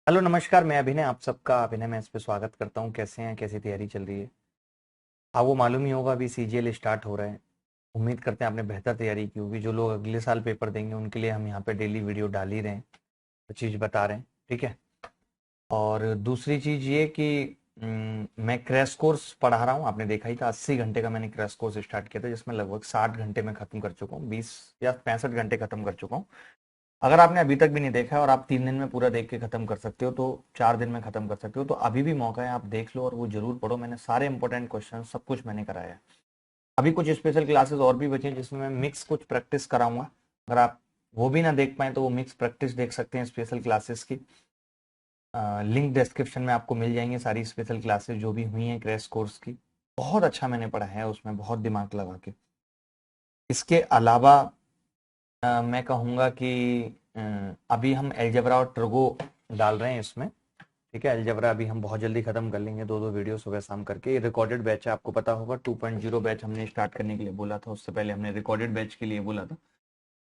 Hello नमस्कार। मैं अभिनय, आप सबका अभिनय में इस पे स्वागत करता हूँ। कैसे हैं, कैसी तैयारी चल रही है? आपको मालूम ही होगा अभी सीजीएल स्टार्ट हो रहा है। उम्मीद करते हैं आपने बेहतर तैयारी की होगी। जो लोग अगले साल पेपर देंगे उनके लिए हम यहाँ पे डेली वीडियो डाल ही रहे हैं, तो चीज़ बता रहे हैं, ठीक है। और दूसरी चीज़ ये कि मैं क्रैश कोर्स पढ़ा रहा हूँ। आपने देखा ही था, 80 घंटे का मैंने क्रैश कोर्स स्टार्ट किया था, जिसमें लगभग 60 घंटे में खत्म कर चुका हूँ, 20 या 65 घंटे खत्म कर चुका हूँ। अगर आपने अभी तक भी नहीं देखा है और आप 3 दिन में पूरा देख के खत्म कर सकते हो, तो 4 दिन में खत्म कर सकते हो, तो अभी भी मौका है, आप देख लो और वो जरूर पढ़ो। मैंने सारे इंपॉर्टेंट क्वेश्चन सब कुछ मैंने कराया है। अभी कुछ स्पेशल क्लासेस और भी बची हैं जिसमें मैं मिक्स कुछ प्रैक्टिस कराऊंगा। अगर आप वो भी ना देख पाए तो वो मिक्स प्रैक्टिस देख सकते हैं स्पेशल क्लासेस की। लिंक डिस्क्रिप्शन में आपको मिल जाएंगे सारी स्पेशल क्लासेस जो भी हुई हैं क्रैश कोर्स की। बहुत अच्छा मैंने पढ़ा है उसमें, बहुत दिमाग लगा के। इसके अलावा मैं कहूँगा कि अभी हम अलजेब्रा और ट्रगो डाल रहे हैं इसमें, ठीक है। अलजेब्रा अभी हम बहुत जल्दी खत्म कर लेंगे, दो दो वीडियो सुबह शाम करके। रिकॉर्डेड बैच है, आपको पता होगा 2.0 बैच हमने स्टार्ट करने के लिए बोला था, उससे पहले हमने रिकॉर्डेड बैच के लिए बोला था।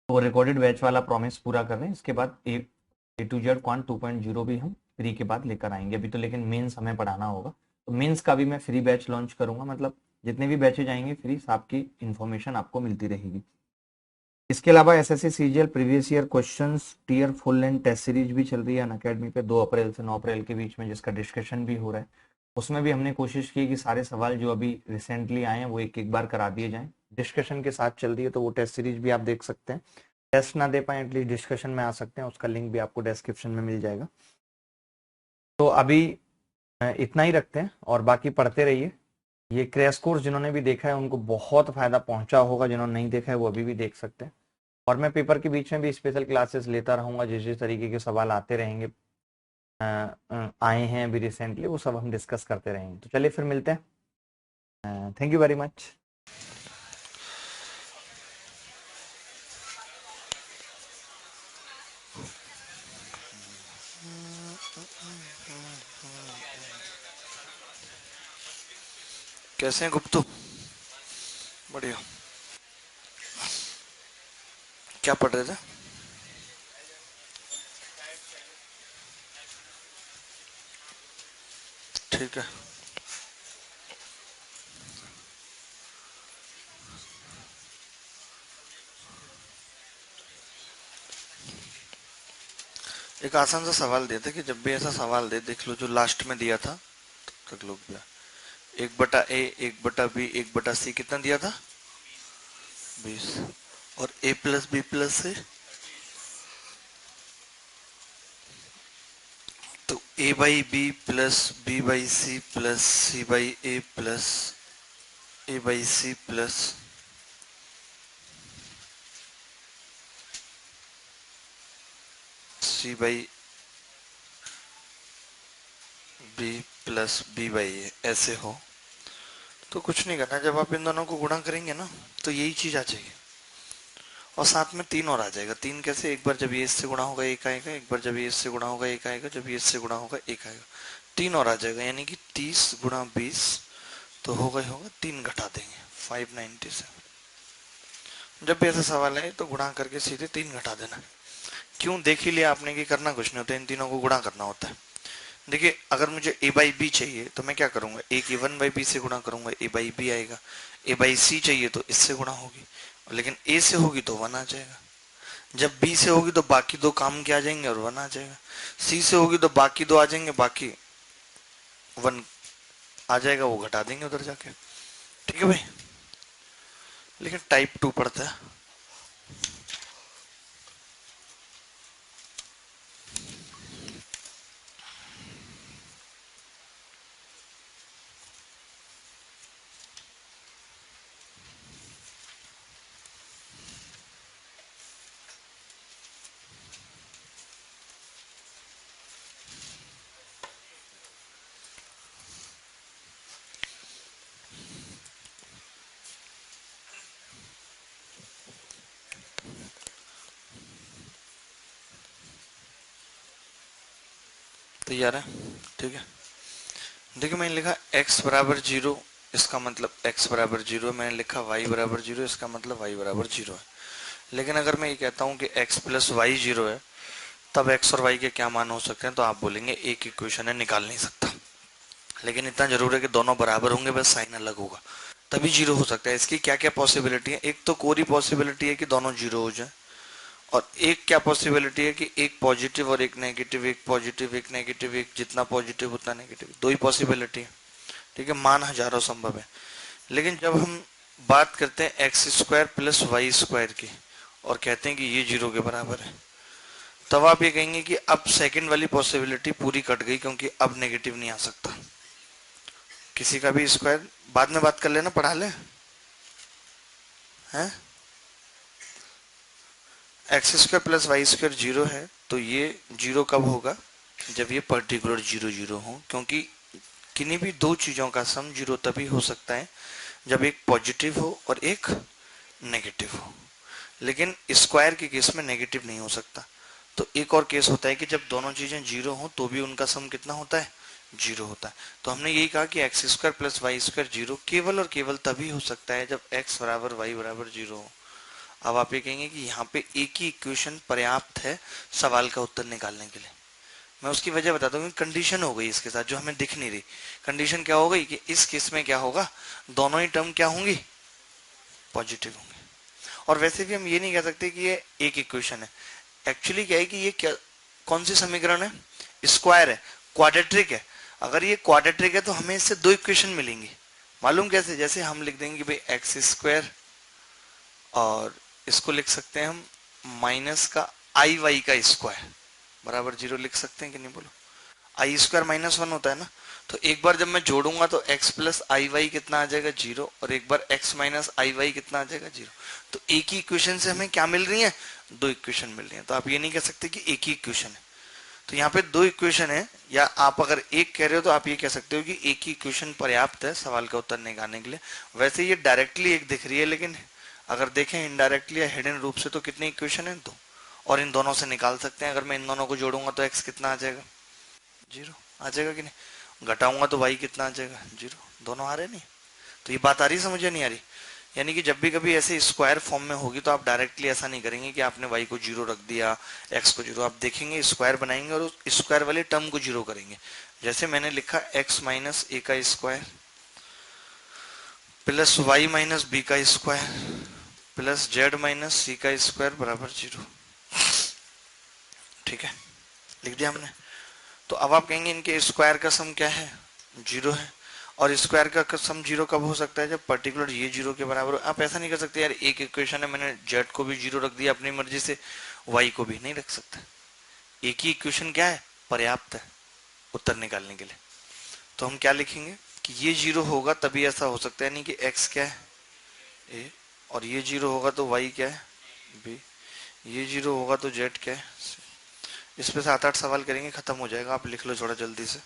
तो रिकॉर्डेड बैच वाला प्रॉमिस पूरा कर रहे हैं। इसके बाद A to Z क्वांट 2.0 भी हम फ्री के बाद लेकर आएंगे। अभी तो लेकिन मेंस हमें पढ़ाना होगा, तो मेंस का भी मैं फ्री बैच लॉन्च करूंगा। मतलब जितने भी बैचेज आएंगे फ्री, आपकी इन्फॉर्मेशन आपको मिलती रहेगी। इसके अलावा SSC CGL previous year questions tier full length test series भी चल रही है अनअकैडमी पे, 2 अप्रैल से 9 अप्रैल के बीच में, जिसका डिस्कशन भी हो रहा है। उसमें भी हमने कोशिश की कि सारे सवाल जो अभी रिसेंटली आए हैं वो एक एक बार करा दिए जाएं। डिस्कशन के साथ चल रही है, तो वो टेस्ट सीरीज भी आप देख सकते हैं। टेस्ट ना दे पाए एटलीस्ट डिस्कशन में आ सकते हैं, उसका लिंक भी आपको डिस्क्रिप्शन में मिल जाएगा। तो अभी इतना ही रखते हैं और बाकी पढ़ते रहिए। ये क्रैश कोर्स जिन्होंने भी देखा है उनको बहुत फायदा पहुंचा होगा, जिन्होंने नहीं देखा है वो अभी भी देख सकते हैं। और मैं पेपर के बीच में भी स्पेशल क्लासेस लेता रहूंगा, जिस जिस तरीके के सवाल आते रहेंगे, आए हैं अभी रिसेंटली, वो सब हम डिस्कस करते रहेंगे। तो चलिए फिर मिलते हैं। Thank you very much. कैसे हैं गुप्तू? बढ़िया। क्या पढ़ रहे थे? ठीक है। एक आसान सा सवाल दिया था कि जब भी ऐसा सवाल दे, देख लो जो लास्ट में दिया था, तब लोग दिया 1/A 1/B 1/C कितना दिया था? 20। और A+B+C, तो A/B plus B/C plus C/A plus A/C plus C/B plus B/A ऐसे हो, तो कुछ नहीं करना। जब आप इन दोनों को गुणा करेंगे ना, तो यही चीज आ जाएगी। और साथ में 3 और आ जाएगा। 3 कैसे? एक बार जब ये इससे गुणा होगा 1 आएगा, एक बार जब ये इससे गुणा होगा 1 आएगा, जब ये इससे गुणा होगा 1 आएगा। 3 और आ जाएगा, यानी कि 30 × 20 तो होगा ही होगा। 3 घटा देंगे 597। जब भी ऐसा सवाल है तो गुणा करके सीधे 3 घटा देना। क्यों? देख ही लिया आपने कि करना कुछ नहीं होता, इन तीनों को गुणा करना होता है। देखिए, अगर मुझे A/B चाहिए तो मैं क्या करूंगा? A की 1/B से गुणा करूंगा, A/B आएगा। A/C चाहिए तो इससे गुणा होगी, लेकिन A से होगी तो 1 आ जाएगा। जब B से होगी तो बाकी दो काम के आ जाएंगे और 1 आ जाएगा। C से होगी तो बाकी दो आ जाएंगे, बाकी 1 आ जाएगा, वो घटा देंगे उधर जाके। ठीक है भाई? लेकिन टाइप 2 पढ़ता है। तैयार है? ठीक है। देखिए, मैंने लिखा x बराबर 0, इसका मतलब x बराबर 0। मैंने लिखा y बराबर 0, इसका मतलब y बराबर 0 है। लेकिन अगर मैं ये कहता हूँ कि x प्लस वाई 0 है, तब एक्स और वाई के क्या मान हो सकते हैं, तो आप बोलेंगे एक इक्वेशन है, निकाल नहीं सकता। लेकिन इतना जरूर है कि दोनों बराबर होंगे, बस साइन अलग होगा, तभी जीरो हो सकता है। इसकी क्या क्या पॉसिबिलिटी है, एक तो कोरी पॉसिबिलिटी है कि दोनों जीरो हो जाए, और एक क्या पॉसिबिलिटी है कि एक पॉजिटिव और एक नेगेटिव, एक पॉजिटिव एक नेगेटिव, एक जितना पॉजिटिव उतना नेगेटिव, दो ही पॉसिबिलिटी है। ठीक है, मान हजारों संभव है। लेकिन जब हम बात करते हैं X square plus Y square की और कहते हैं कि ये जीरो के बराबर है, तब आप ये कहेंगे कि अब सेकंड वाली पॉसिबिलिटी पूरी कट गई, क्योंकि अब नेगेटिव नहीं आ सकता। किसी का भी स्क्वायर बाद में बात कर लेना, पढ़ा ले हैं। X square plus Y square zero है, तो ये जीरो कब होगा, जब ये पर्टिकुलर जीरो जीरो हो, क्योंकि किन्हीं भी दो चीजों का सम जीरो तभी हो सकता है जब एक पॉजिटिव हो और एक नेगेटिव हो। लेकिन स्क्वायर के केस में नेगेटिव नहीं हो सकता। तो एक और केस होता है कि जब दोनों चीजें जीरो हो तो भी उनका सम कितना होता है, जीरो होता है। तो हमने यही कहा कि x square plus Y square zero केवल और केवल तभी हो सकता है जब एक्स बराबर वाई बराबर जीरो हो। अब आप ये कहेंगे कि यहाँ पे एक ही इक्वेशन पर्याप्त है सवाल का उत्तर निकालने के लिए। मैं उसकी वजह बताता हूँ, कंडीशन हो गई इसके साथ जो हमें दिख नहीं रही। कंडीशन क्या हो गई कि इस केस में क्या होगा, दोनों ही टर्म क्या होंगी, पॉजिटिव होंगे। और वैसे भी हम ये नहीं कह सकते कि ये एक इक्वेशन है। एक्चुअली क्या है कि ये क्या, कौन सी समीकरण है, स्क्वायर है, क्वाड्रेट्रिक है। अगर ये क्वाड्रेट्रिक है तो हमें इससे दो इक्वेशन मिलेंगी। मालूम कैसे, जैसे हम लिख देंगे भाई एक्स स्क्वायर, और इसको लिख सकते हैं हम माइनस का आई वाई का स्क्वायर बराबर जीरो लिख सकते हैं कि नहीं, बोलो। आई स्क्वायर माइनस वन होता है ना, तो एक बार जब मैं जोड़ूंगा तो x प्लस आई वाई कितना आ जाएगा, जीरो, और एक बार x माइनस आई वाई कितना आ जाएगा, जीरो। तो एक ही इक्वेशन से हमें क्या मिल रही है, दो इक्वेशन मिल रही है। तो आप ये नहीं कह सकते कि एक ही इक्वेशन है। तो यहाँ पे दो इक्वेशन है, या आप अगर एक कह रहे हो तो आप ये कह सकते हो कि एक ही इक्वेशन पर्याप्त है सवाल का उत्तर निकालने के लिए। वैसे ये डायरेक्टली एक दिख रही है, लेकिन अगर देखें इनडायरेक्टली या हिडन रूप से तो कितनी इक्वेशन है, दो, और इन दोनों से निकाल सकते हैं। अगर मैं इन दोनों को जोड़ूंगा तो x कितना आ जाएगा, जीरो आ जाएगा कि नहीं, घटाऊंगा तो y कितना आ जाएगा, जीरो। दोनों आ रहे नहीं। तो ये बात आ रही, समझ नहीं आ रही। यानी कि जब भी कभी ऐसे स्क्वायर फॉर्म में होगी तो आप डायरेक्टली ऐसा नहीं करेंगे कि आपने y को जीरो रख दिया, x को जीरो। आप देखेंगे स्क्वायर बनाएंगे और उस स्क्वायर वाले टर्म को जीरो करेंगे। जैसे मैंने लिखा x माइनस ए का square plus y minus b का square plus z minus c का स्क्वायर बराबर जीरो। ठीक है, लिख दिया हमने। तो अब आप कहेंगे इनके स्क्वायर का सम क्या है, जीरो है। और स्क्वायर का सम जीरो कब हो सकता है, जब पर्टिकुलर ये जीरो के बराबर हो। आप ऐसा नहीं कर सकते यार, एक इक्वेशन है मैंने जेड को भी जीरो रख दिया अपनी मर्जी से, वाई को भी नहीं रख सकता। एक ही इक्वेशन क्या है, पर्याप्त है उत्तर निकालने के लिए। तो हम क्या लिखेंगे कि ये जीरो होगा तभी ऐसा हो सकता है, नहीं कि एक्स क्या है, ए, और ये जीरो होगा तो वाई क्या है, बी, ये जीरो होगा तो जेड क्या है, सी। इस पे 7-8 सवाल करेंगे, खत्म हो जाएगा। आप लिख लो थोड़ा जल्दी से।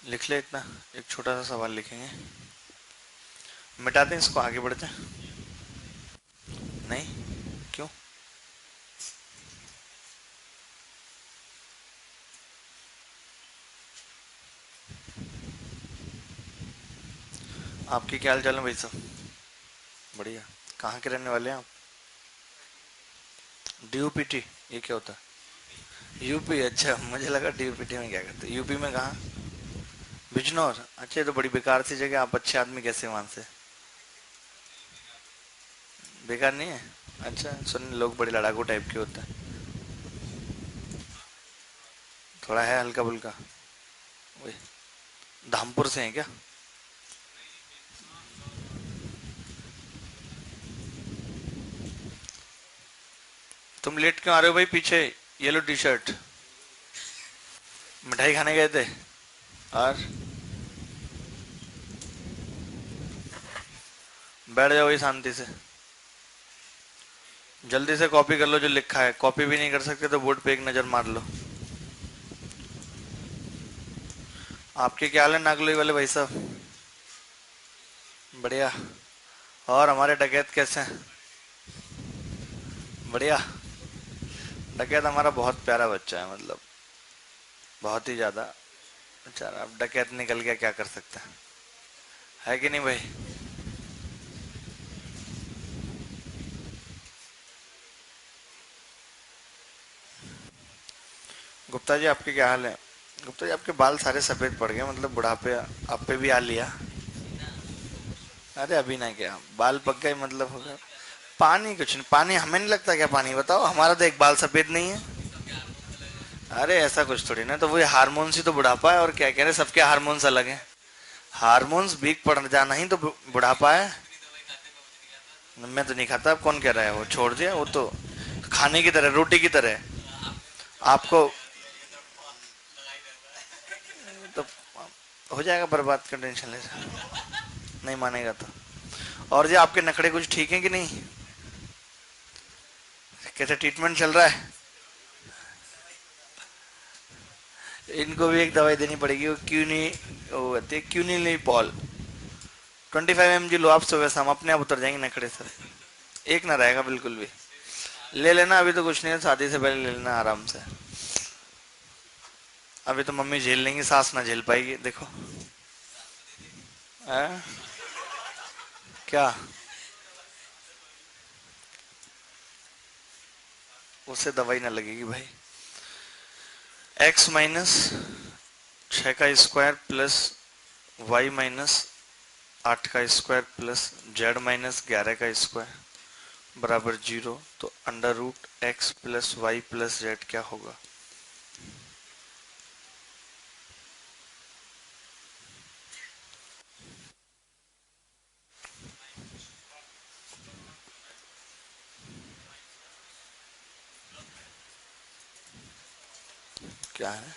लिख ले इतना, एक छोटा सा सवाल लिखेंगे, मिटाते हैं इसको, आगे बढ़ते हैं। नहीं, क्यों, आपके क्या हाल चाल है भाई साहब, बढ़िया। कहाँ के रहने वाले हैं आप, डीयूपीटी, ये क्या होता है, यूपी, अच्छा मुझे लगा डीयूपीटी में क्या करते हैं, यूपी में कहाँ, बिजनौर, अच्छा ये तो बड़ी बेकार सी जगह, आप अच्छे आदमी कैसे वहां से? बेकार नहीं है? अच्छा, सुन लोग बड़े लड़ाकू टाइप के होते हैं। थोड़ा है हल्का फुल्का। वही, धामपुर से हैं क्या? तुम लेट क्यों आ रहे हो भाई पीछे? Yellow T shirt. मिठाई खाने गए थे? और बैठ जाओ वही शांति से। जल्दी से कॉपी कर लो जो लिखा है, कॉपी भी नहीं कर सकते तो बोर्ड पे एक नजर मार लो। आपके क्या हाल है नागलोई वाले भाई साहब? बढ़िया। और हमारे डकैत कैसे हैं? बढ़िया। डकैत हमारा बहुत प्यारा बच्चा है, मतलब बहुत ही ज्यादा। बेचारा अब डकैत निकल गया, क्या कर सकते हैं, है कि नहीं भाई? गुप्ता जी आपके क्या हाल है? गुप्ता जी आपके बाल सारे सफेद पड़ गए, मतलब बुढ़ापे आप पे भी आ लिया। अरे अभी ना, क्या बाल पक गए मतलब हो गया? पानी कुछ नहीं, पानी हमें नहीं लगता क्या? पानी बताओ, हमारा तो एक बाल सफेद नहीं है। अरे ऐसा कुछ थोड़ी ना, तो वो हार्मोन्स ही तो बुढ़ापा है, और क्या कह रहे, सबके हार्मोन्स अलग हैं। हार्मोन्स वीक पड़ जाना ही तो बुढ़ापा है। मैं तो नहीं खाता, अब कौन कह रहा है? वो छोड़ दिया, वो तो खाने की तरह, रोटी की तरह है। आपको तो हो जाएगा बर्बाद, का टेंशन ले, नहीं मानेगा तो। और जी आपके नखड़े कुछ ठीक है कि नहीं? कैसे ट्रीटमेंट चल रहा है? इनको भी एक दवाई देनी पड़ेगी, वो क्यों नहीं, वो कहती है क्यों नहीं ली पॉल। 25 mg लो आप सुबह शाम, अपने आप उतर जाएंगे नखड़े सर। एक ना रहेगा बिल्कुल भी। ले लेना, अभी तो कुछ नहीं है, शादी से पहले ले लेना आराम से। अभी तो मम्मी झेल लेंगी, सास ना झेल पाएगी, देखो। है? क्या? उससे दवाई ना लगेगी भाई। x-6 का स्क्वायर प्लस y-8 का स्क्वायर प्लस z-11 का स्क्वायर बराबर 0, तो under root x plus y plus z क्या होगा? क्या है?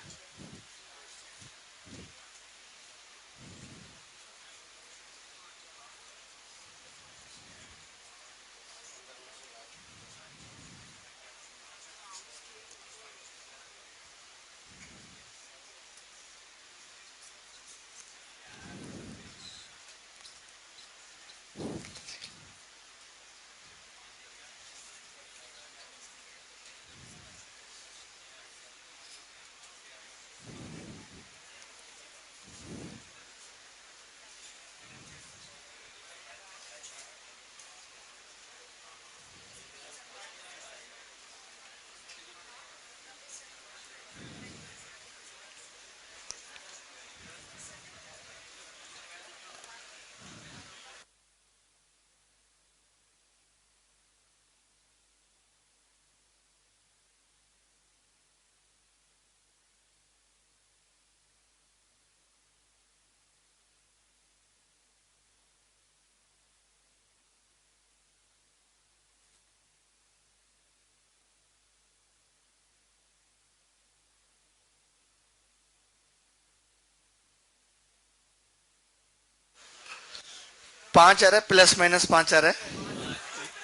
5 आ रहा है, प्लस माइनस 5 आ रहा है।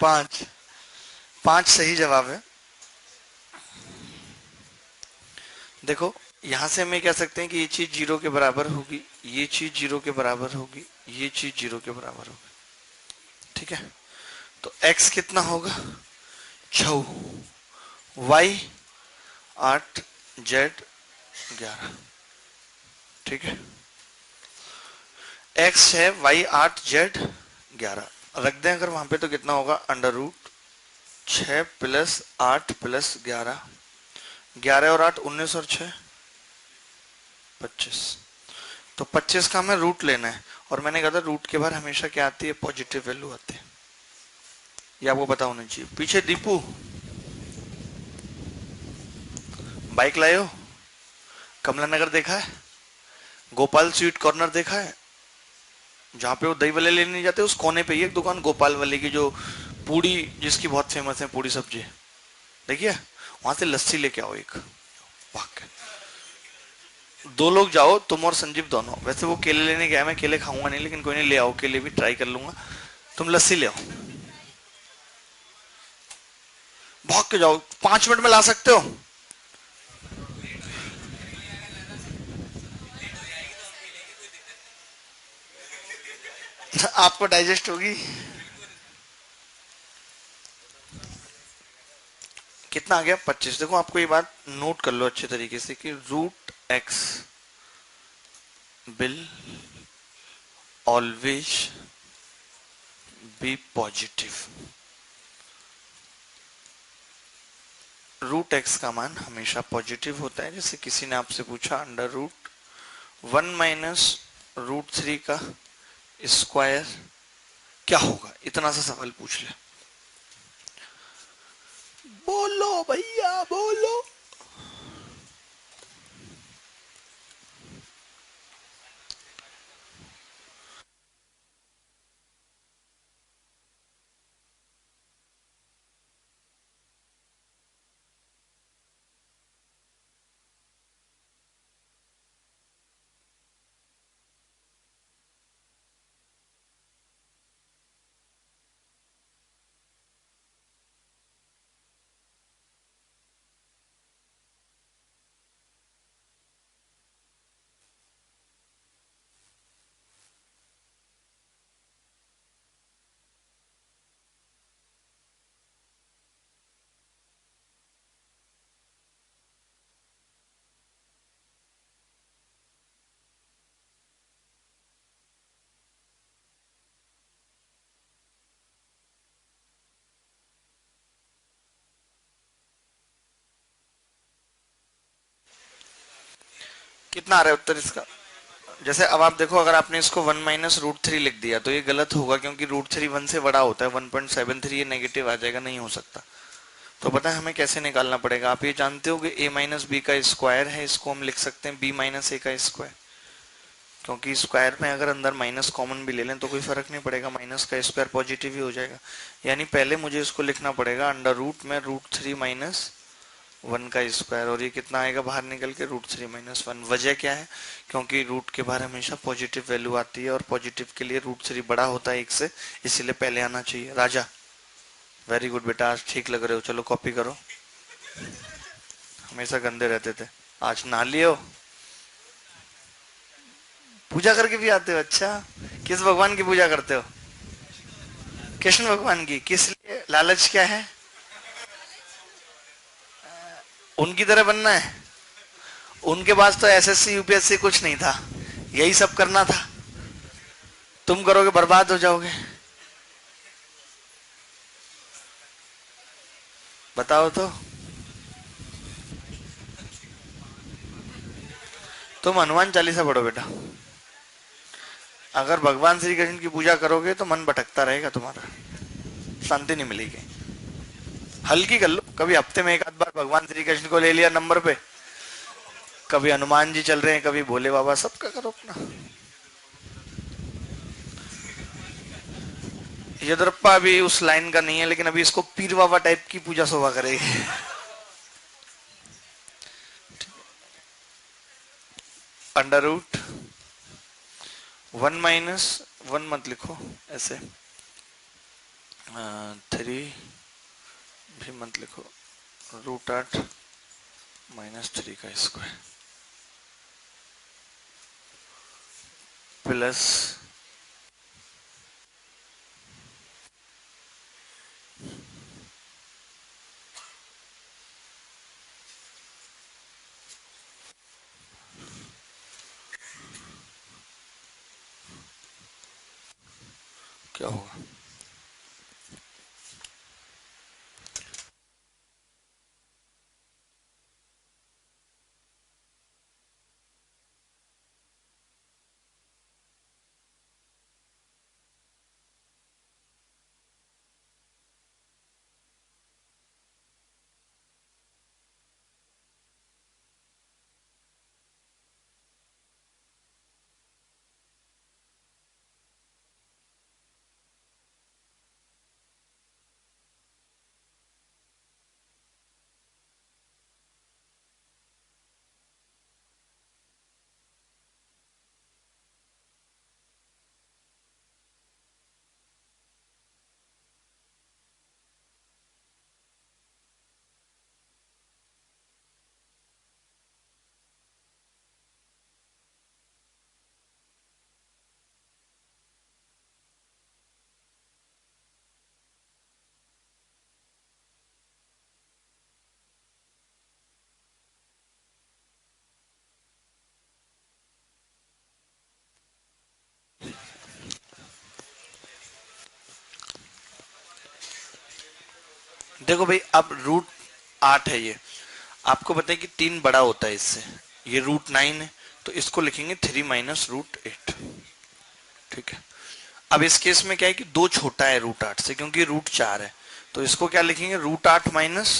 5। 5 सही जवाब है। देखो, यहां से हम ये कह सकते हैं कि ये चीज जीरो के बराबर होगी, ये चीज जीरो के बराबर होगी, ये चीज जीरो के बराबर होगी। ठीक है, तो x कितना होगा? 6, y 8, z 11। ठीक है, x है, y 8, z 11 रख दें अगर वहां पे, तो कितना होगा? Under root 6 plus 8 plus 11। 11 और 8 19 और 6 25। तो 25 का हमें रूट लेना है, और मैंने कहा था रूट के बाहर हमेशा क्या आती है, पॉजिटिव वैल्यू आती है, ये आपको पता होना चाहिए। पीछे दीपू बाइक लाए हो, कमला नगर देखा है, गोपाल स्वीट कॉर्नर देखा है, जहाँ पे वो दही वले लेने जाते हैं उस कोने पे ही एक दुकान गोपाल वाले की, जो पूड़ी जिसकी बहुत फेमस है, पूड़ी सब्जी, देखिए वहां से लस्सी लेके आओ एक, वाह। दो लोग जाओ, तुम और संजीव दोनों, वैसे वो केले लेने गया, मैं केले खाऊंगा नहीं, लेकिन कोई नहीं, ले आओ केले भी, ट्राई कर लूंगा। तुम लस्सी ले आओ, भाग के जाओ, 5 मिनट में ला सकते हो। आपको डाइजेस्ट होगी। कितना आ गया, 25। देखो आपको ये बात नोट कर लो अच्छे तरीके से कि root x will always be positive. Root x का मान हमेशा पॉजिटिव होता है। जैसे किसी ने आपसे पूछा अंडर रूट 1 - √3 का स्क्वायर क्या होगा, इतना सा सवाल पूछ ले, बोलो भैया बोलो। कितना आ रहा है उत्तर इसका? जैसे अब आप देखो, अगर आपने इसको 1 - √3 लिख दिया तो ये गलत होगा, क्योंकि √3 1 से बड़ा होता है, 1.73, ये नेगेटिव आ जाएगा, नहीं हो सकता। तो पता है हमें कैसे निकालना पड़ेगा? आप ये जानते हो कि a - b का स्क्वायर है, इसको हम लिख सकते हैं b - a का स्क्वायर, क्योंकि स्क्वायर में अगर अंदर माइनस कॉमन भी ले लें तो कोई फर्क नहीं पड़ेगा, माइनस का स्क्वायर पॉजिटिव ही हो जाएगा। यानी पहले मुझे इसको लिखना पड़ेगा अंडर रूट में √3 - 1 का स्क्वायर, और ये कितना आएगा बाहर निकल के, √3 - 1। वजह क्या है? क्योंकि रूट के बाहर हमेशा पॉजिटिव वैल्यू आती है, और पॉजिटिव के लिए √3 बड़ा होता है 1 से, इसीलिए पहले आना चाहिए। राजा, वेरी गुड बेटा, आज ठीक लग रहे हो, चलो कॉपी करो। हमेशा गंदे रहते थे, आज नहा लिए हो, पूजा करके भी आते हो। अच्छा, किस भगवान की पूजा करते हो? कृष्ण भगवान की। किस लिए, लालच क्या है? उनकी तरह बनना है? उनके पास तो एसएससी यूपीएससी कुछ नहीं था, यही सब करना था। तुम करोगे बर्बाद हो जाओगे। बताओ तो। तुम हनुमान चालीसा पढ़ो बेटा। अगर भगवान श्री कृष्ण की पूजा करोगे तो मन भटकता रहेगा तुम्हारा, शांति नहीं मिलेगी। हल्की कर लो, कभी हफ्ते में एक आध बार भगवान श्री कृष्ण को ले लिया नंबर पे, कभी हनुमान जी चल रहे हैं, कभी भोले बाबा, सबका करो अपना। यद्रप्पा अभी उस लाइन का नहीं है, लेकिन अभी इसको पीर बाबा टाइप की पूजा शोभा करेगी। अंडर रूट 1 - 1 मत लिखो ऐसे, 3 भी मत लिखो, √8 - 3 का स्क्वायर प्लस क्या होगा? देखो भाई, अब रूट 8 है ये, आपको पता है कि 3 बड़ा होता है इससे, ये रूट 9 है, तो इसको लिखेंगे 3 माइनस रूट 8। ठीक है। अब इस केस में क्या है कि 2 छोटा है रूट 8 से, क्योंकि रूट 4 है, तो इसको क्या लिखेंगे, रूट 8 माइनस,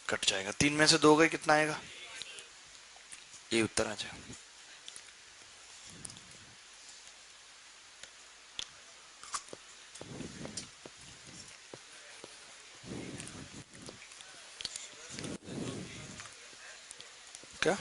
कट जाएगा, 3 में से 2 गए, कितना आएगा, ये उत्तर आ जाएगा। क्या?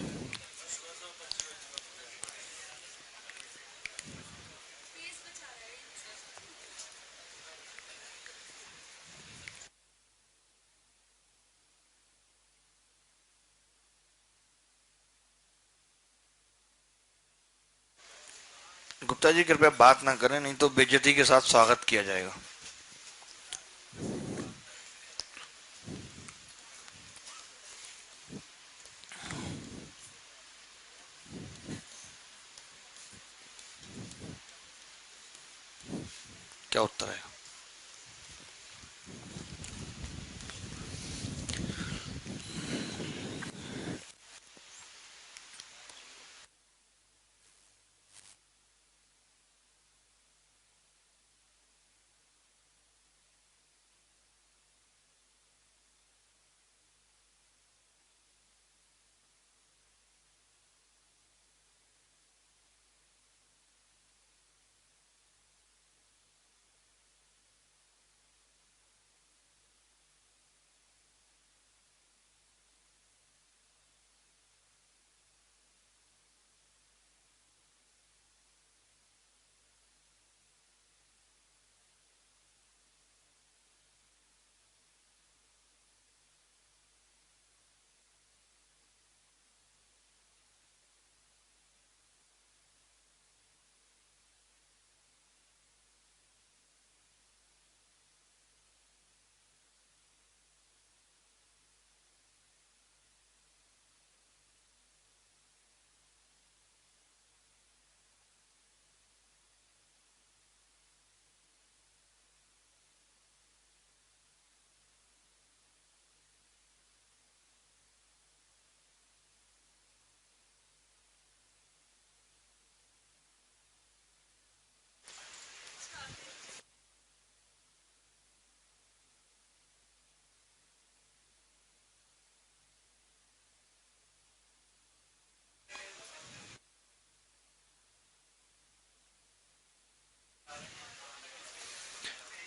गुप्ता जी कृपया बात ना करें, नहीं तो बेइज्जती के साथ स्वागत किया जाएगा। क्या उत्तर है?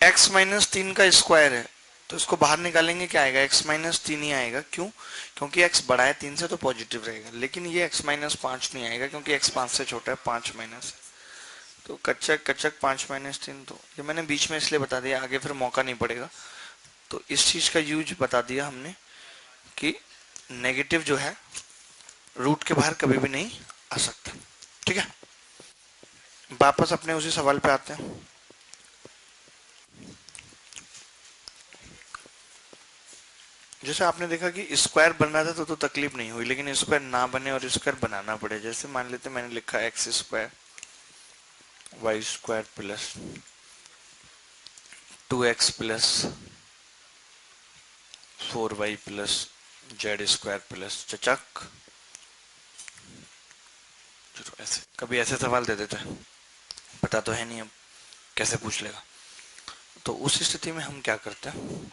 x माइनस 3 का स्क्वायर है, तो इसको बाहर निकालेंगे, क्या आएगा, x माइनस 3 ही आएगा। क्यों? क्योंकि x बड़ा है 3 से, तो पॉजिटिव रहेगा। लेकिन ये x माइनस 5 नहीं आएगा, क्योंकि x 5 से छोटा है, 5 माइनस, तो कच्चक कच्चक 5 माइनस 3, तो ये मैंने बीच में इसलिए बता दिया, आगे फिर मौका नहीं पड़ेगा। तो इस चीज का यूज बता दिया हमने कि नेगेटिव जो है रूट के बाहर कभी भी नहीं आ सकता। ठीक है, वापस अपने उसी सवाल पे आते हैं। जैसे आपने देखा कि स्क्वायर बन रहा था तो तकलीफ नहीं हुई, लेकिन स्क्वायर ना बने और स्क्वायर बनाना पड़े, जैसे मान लेते मैंने लिखा x square y square plus 2x plus 4y plus z square plus चचक, चलो ऐसे कभी ऐसे सवाल दे देते हैं, पता तो है नहीं अब कैसे पूछ लेगा। तो उस स्थिति में हम क्या करते हैं,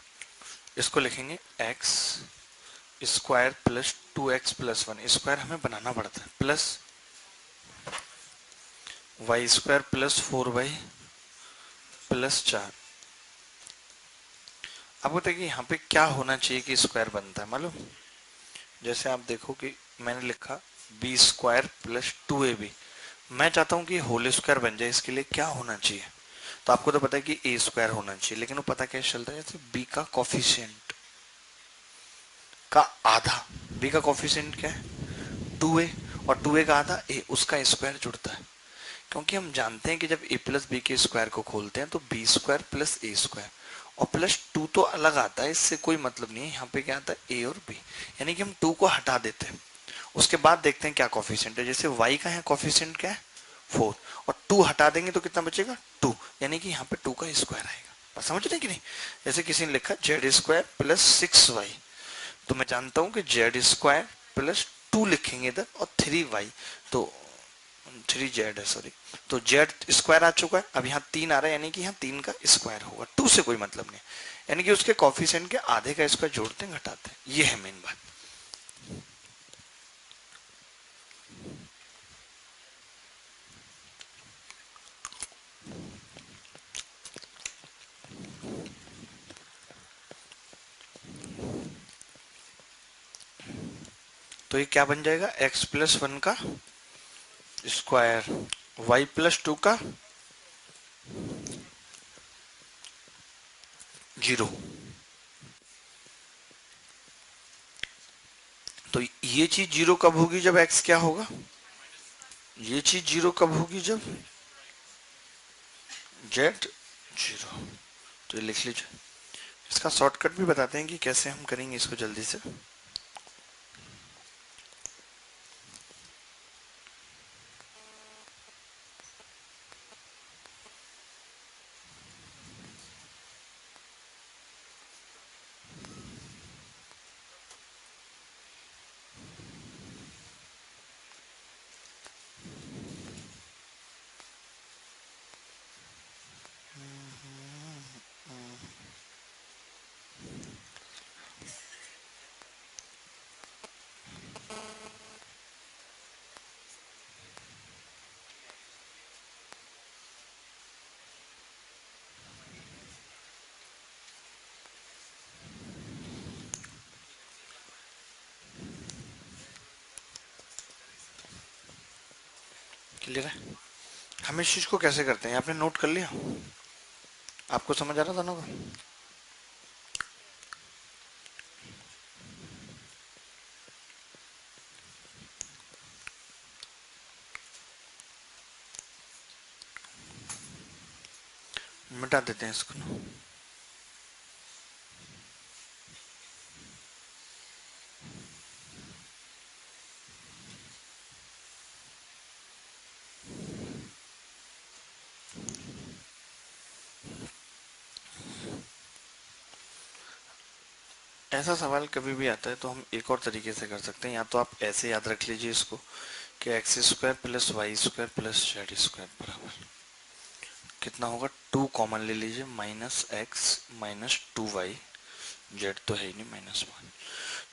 इसको लिखेंगे x square plus 2x plus 1, square हमें बनाना पड़ता है, plus Y square plus 4y plus 4। अब बताइए कि यहाँ पे क्या होना चाहिए कि स्क्वायर बनता है मालूम? जैसे आप देखो कि मैंने लिखा बी स्क्वायर प्लस 2ab, मैं चाहता हूँ कि होल स्क्वायर बन जाए, इसके लिए क्या होना चाहिए? तो आपको तो पता है कि ए स्क्वायर होना चाहिए, लेकिन वो पता क्या चलता है, जैसे बी का कॉफिशिएंट का आधा, बी का कॉफिशिएंट क्या है, 2a, और 2a का आधा ए, उसका स्क्वायर जुड़ता है। क्योंकि हम जानते हैं कि जब ए प्लस बी के स्क्वायर को खोलते हैं तो B square plus a square, और प्लस 2 तो अलग आता है, इससे कोई मतलब नहीं है। यहाँ पे क्या आता है, ए और बी, यानी कि हम 2 को हटा देते हैं, उसके बाद देखते हैं क्या कॉफिशिएंट है। जैसे y का है कॉफिशिएंट क्या है, 4, और 2 हटा देंगे तो कितना बचेगा, 2, यानी कि यहाँ पे 2 का स्क्वायर आएगा। बात समझ रहे कि नहीं? जैसे किसी ने लिखा जेड स्क्वायर प्लस 6y, तो मैं जानता हूं कि जेड स्क्वायर प्लस 2 लिखेंगे इधर और 3y, तो 3z है, सॉरी, तो जेड स्क्वायर आ चुका है। अब यहाँ 3 आ रहा है, यानी कि यहाँ 3 का स्क्वायर होगा, 2 से कोई मतलब नहीं, यानी कि उसके कॉफिशिएंट के आधे का स्क्वायर जोड़ते हैं घटाते हैं, ये है मेन बात। तो ये क्या बन जाएगा, x प्लस 1 का स्क्वायर, y प्लस 2 का 0। तो ये चीज जीरो कब होगी, जब x क्या होगा, ये चीज जीरो कब होगी, जब z 0। तो ये लिख लीजिए। इसका शॉर्टकट भी बताते हैं कि कैसे हम करेंगे इसको जल्दी से। क्लियर है? हम इस चीज को कैसे करते हैं, आपने नोट कर लिया? आपको समझ आ रहा था ना? मिटा देते हैं इसको ना। ऐसा सवाल कभी भी आता है तो हम एक और तरीके से कर सकते हैं, या तो आप ऐसे याद रख लीजिए इसको कि x square plus Y square plus z square बराबर कितना होगा, 2 कॉमन ले लीजिए, minus x minus 2y, Z तो है ही नहीं, -1।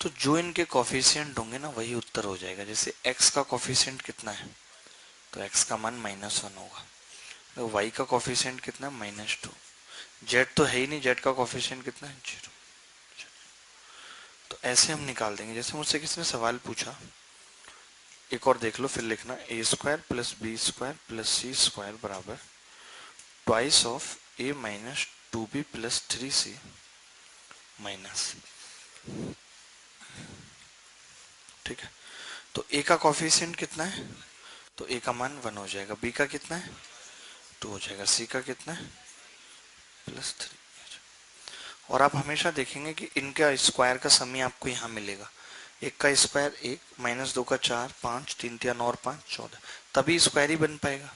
तो जो इनके कॉफिशिएंट होंगे ना वही उत्तर हो जाएगा। जैसे x का कॉफिशिएंट कितना है, तो x का मान -1 होगा। तो y का कॉफिशिएंट कितना है, -2। जेड तो है ही नहीं, जेड का कॉफिशिएंट कितना है, 0। तो ऐसे हम निकाल देंगे। जैसे मुझसे किसी ने सवाल पूछा, एक और देख लो फिर लिखना, a square plus b square plus c square बराबर twice of a minus 2b plus 3c minus, ठीक है। तो ए का कॉफिशिएंट कितना है, तो ए का मान 1 हो जाएगा, बी का कितना है 2 हो जाएगा, सी का कितना है +3। और आप हमेशा देखेंगे कि इनका स्क्वायर का सम ही आपको यहाँ मिलेगा। एक का स्क्वायर 1, -2 का 4, 5, 3 3 9 और 5 14, तभी स्क्वायर ही बन पाएगा।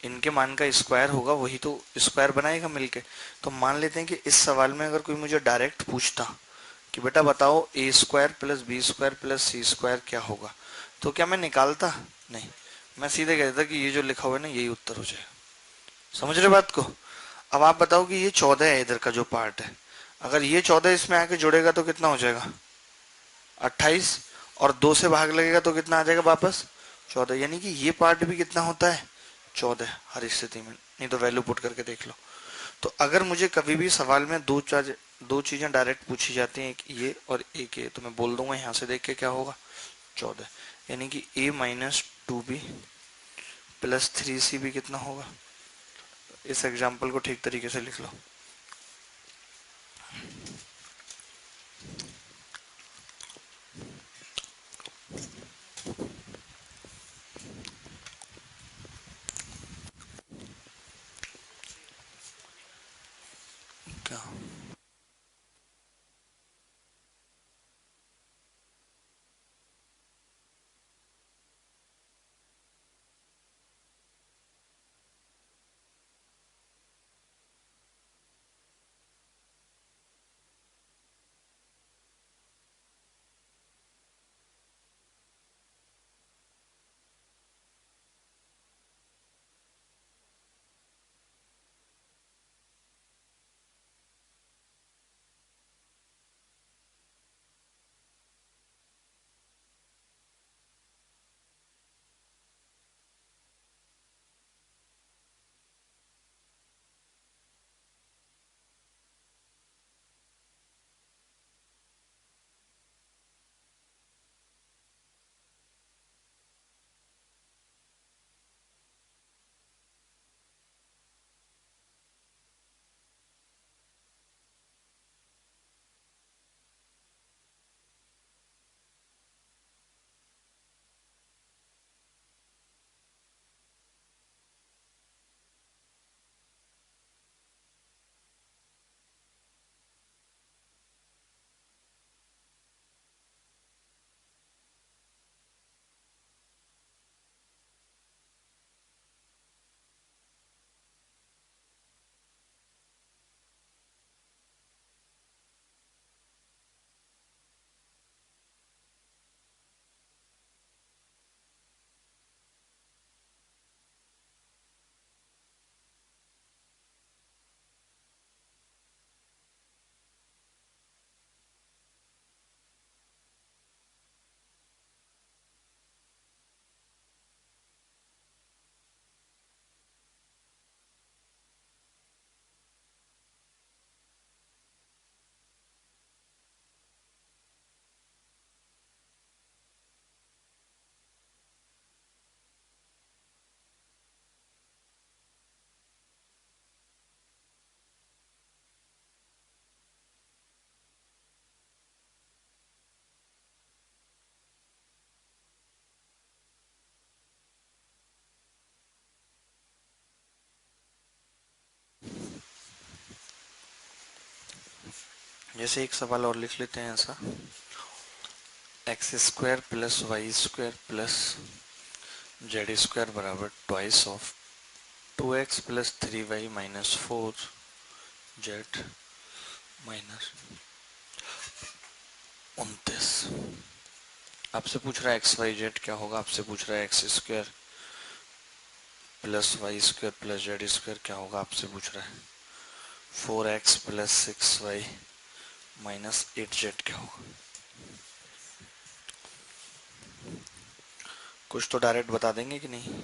इनके मान का स्क्वायर होगा वही तो स्क्वायर बनाएगा मिलके। तो मान लेते हैं कि इस सवाल में अगर कोई मुझे डायरेक्ट पूछता कि बेटा बताओ a square plus b square plus c square क्या होगा, तो क्या मैं निकालता? नहीं, मैं सीधे कह देता कि ये जो लिखा हुआ है ना यही उत्तर हो जाएगा। समझ रहे बात को? अब आप बताओ कि ये 14 है इधर का जो पार्ट है, अगर ये 14 इसमें आके जुड़ेगा तो कितना हो जाएगा 28, और 2 से भाग लगेगा तो कितना आ जाएगा वापस 14, यानी कि ये पार्ट भी कितना होता है 14 हर स्थिति में। नहीं तो वैल्यू पुट करके देख लो। तो अगर मुझे कभी भी सवाल में दो चीजें डायरेक्ट पूछी जाती हैं, एक ये और एक ये, तो मैं बोल दूंगा यहाँ से देख के क्या होगा 14, यानी कि a minus 2b plus 3c भी कितना होगा। इस एग्जाम्पल को ठीक तरीके से लिख लो। क्या जैसे एक सवाल और लिख लेते हैं ऐसा, x square plus Y square plus z square बराबर twice of 2x plus 3y minus 4z minus 29। आपसे पूछ रहा है एक्स वाई जेड क्या होगा, आपसे पूछ रहा है x square plus Y square plus z square क्या होगा, आपसे पूछ रहा है 4x plus 6y minus 8z क्या होगा। कुछ तो डायरेक्ट बता देंगे कि नहीं।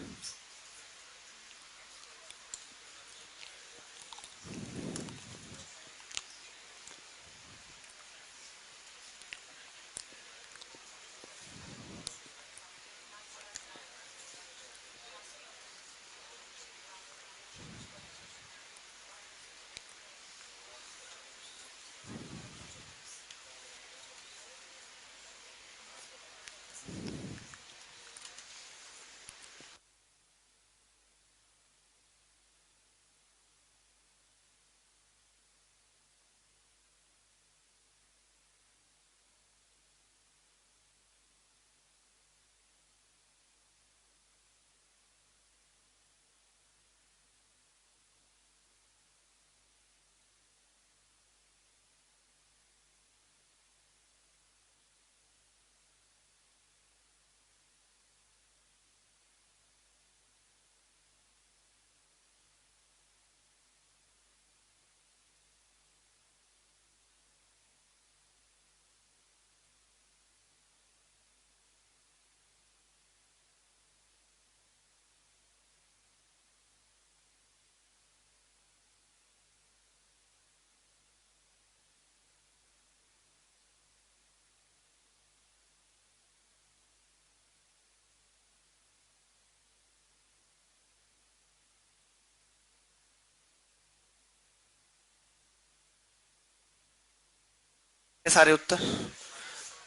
ये सारे उत्तर,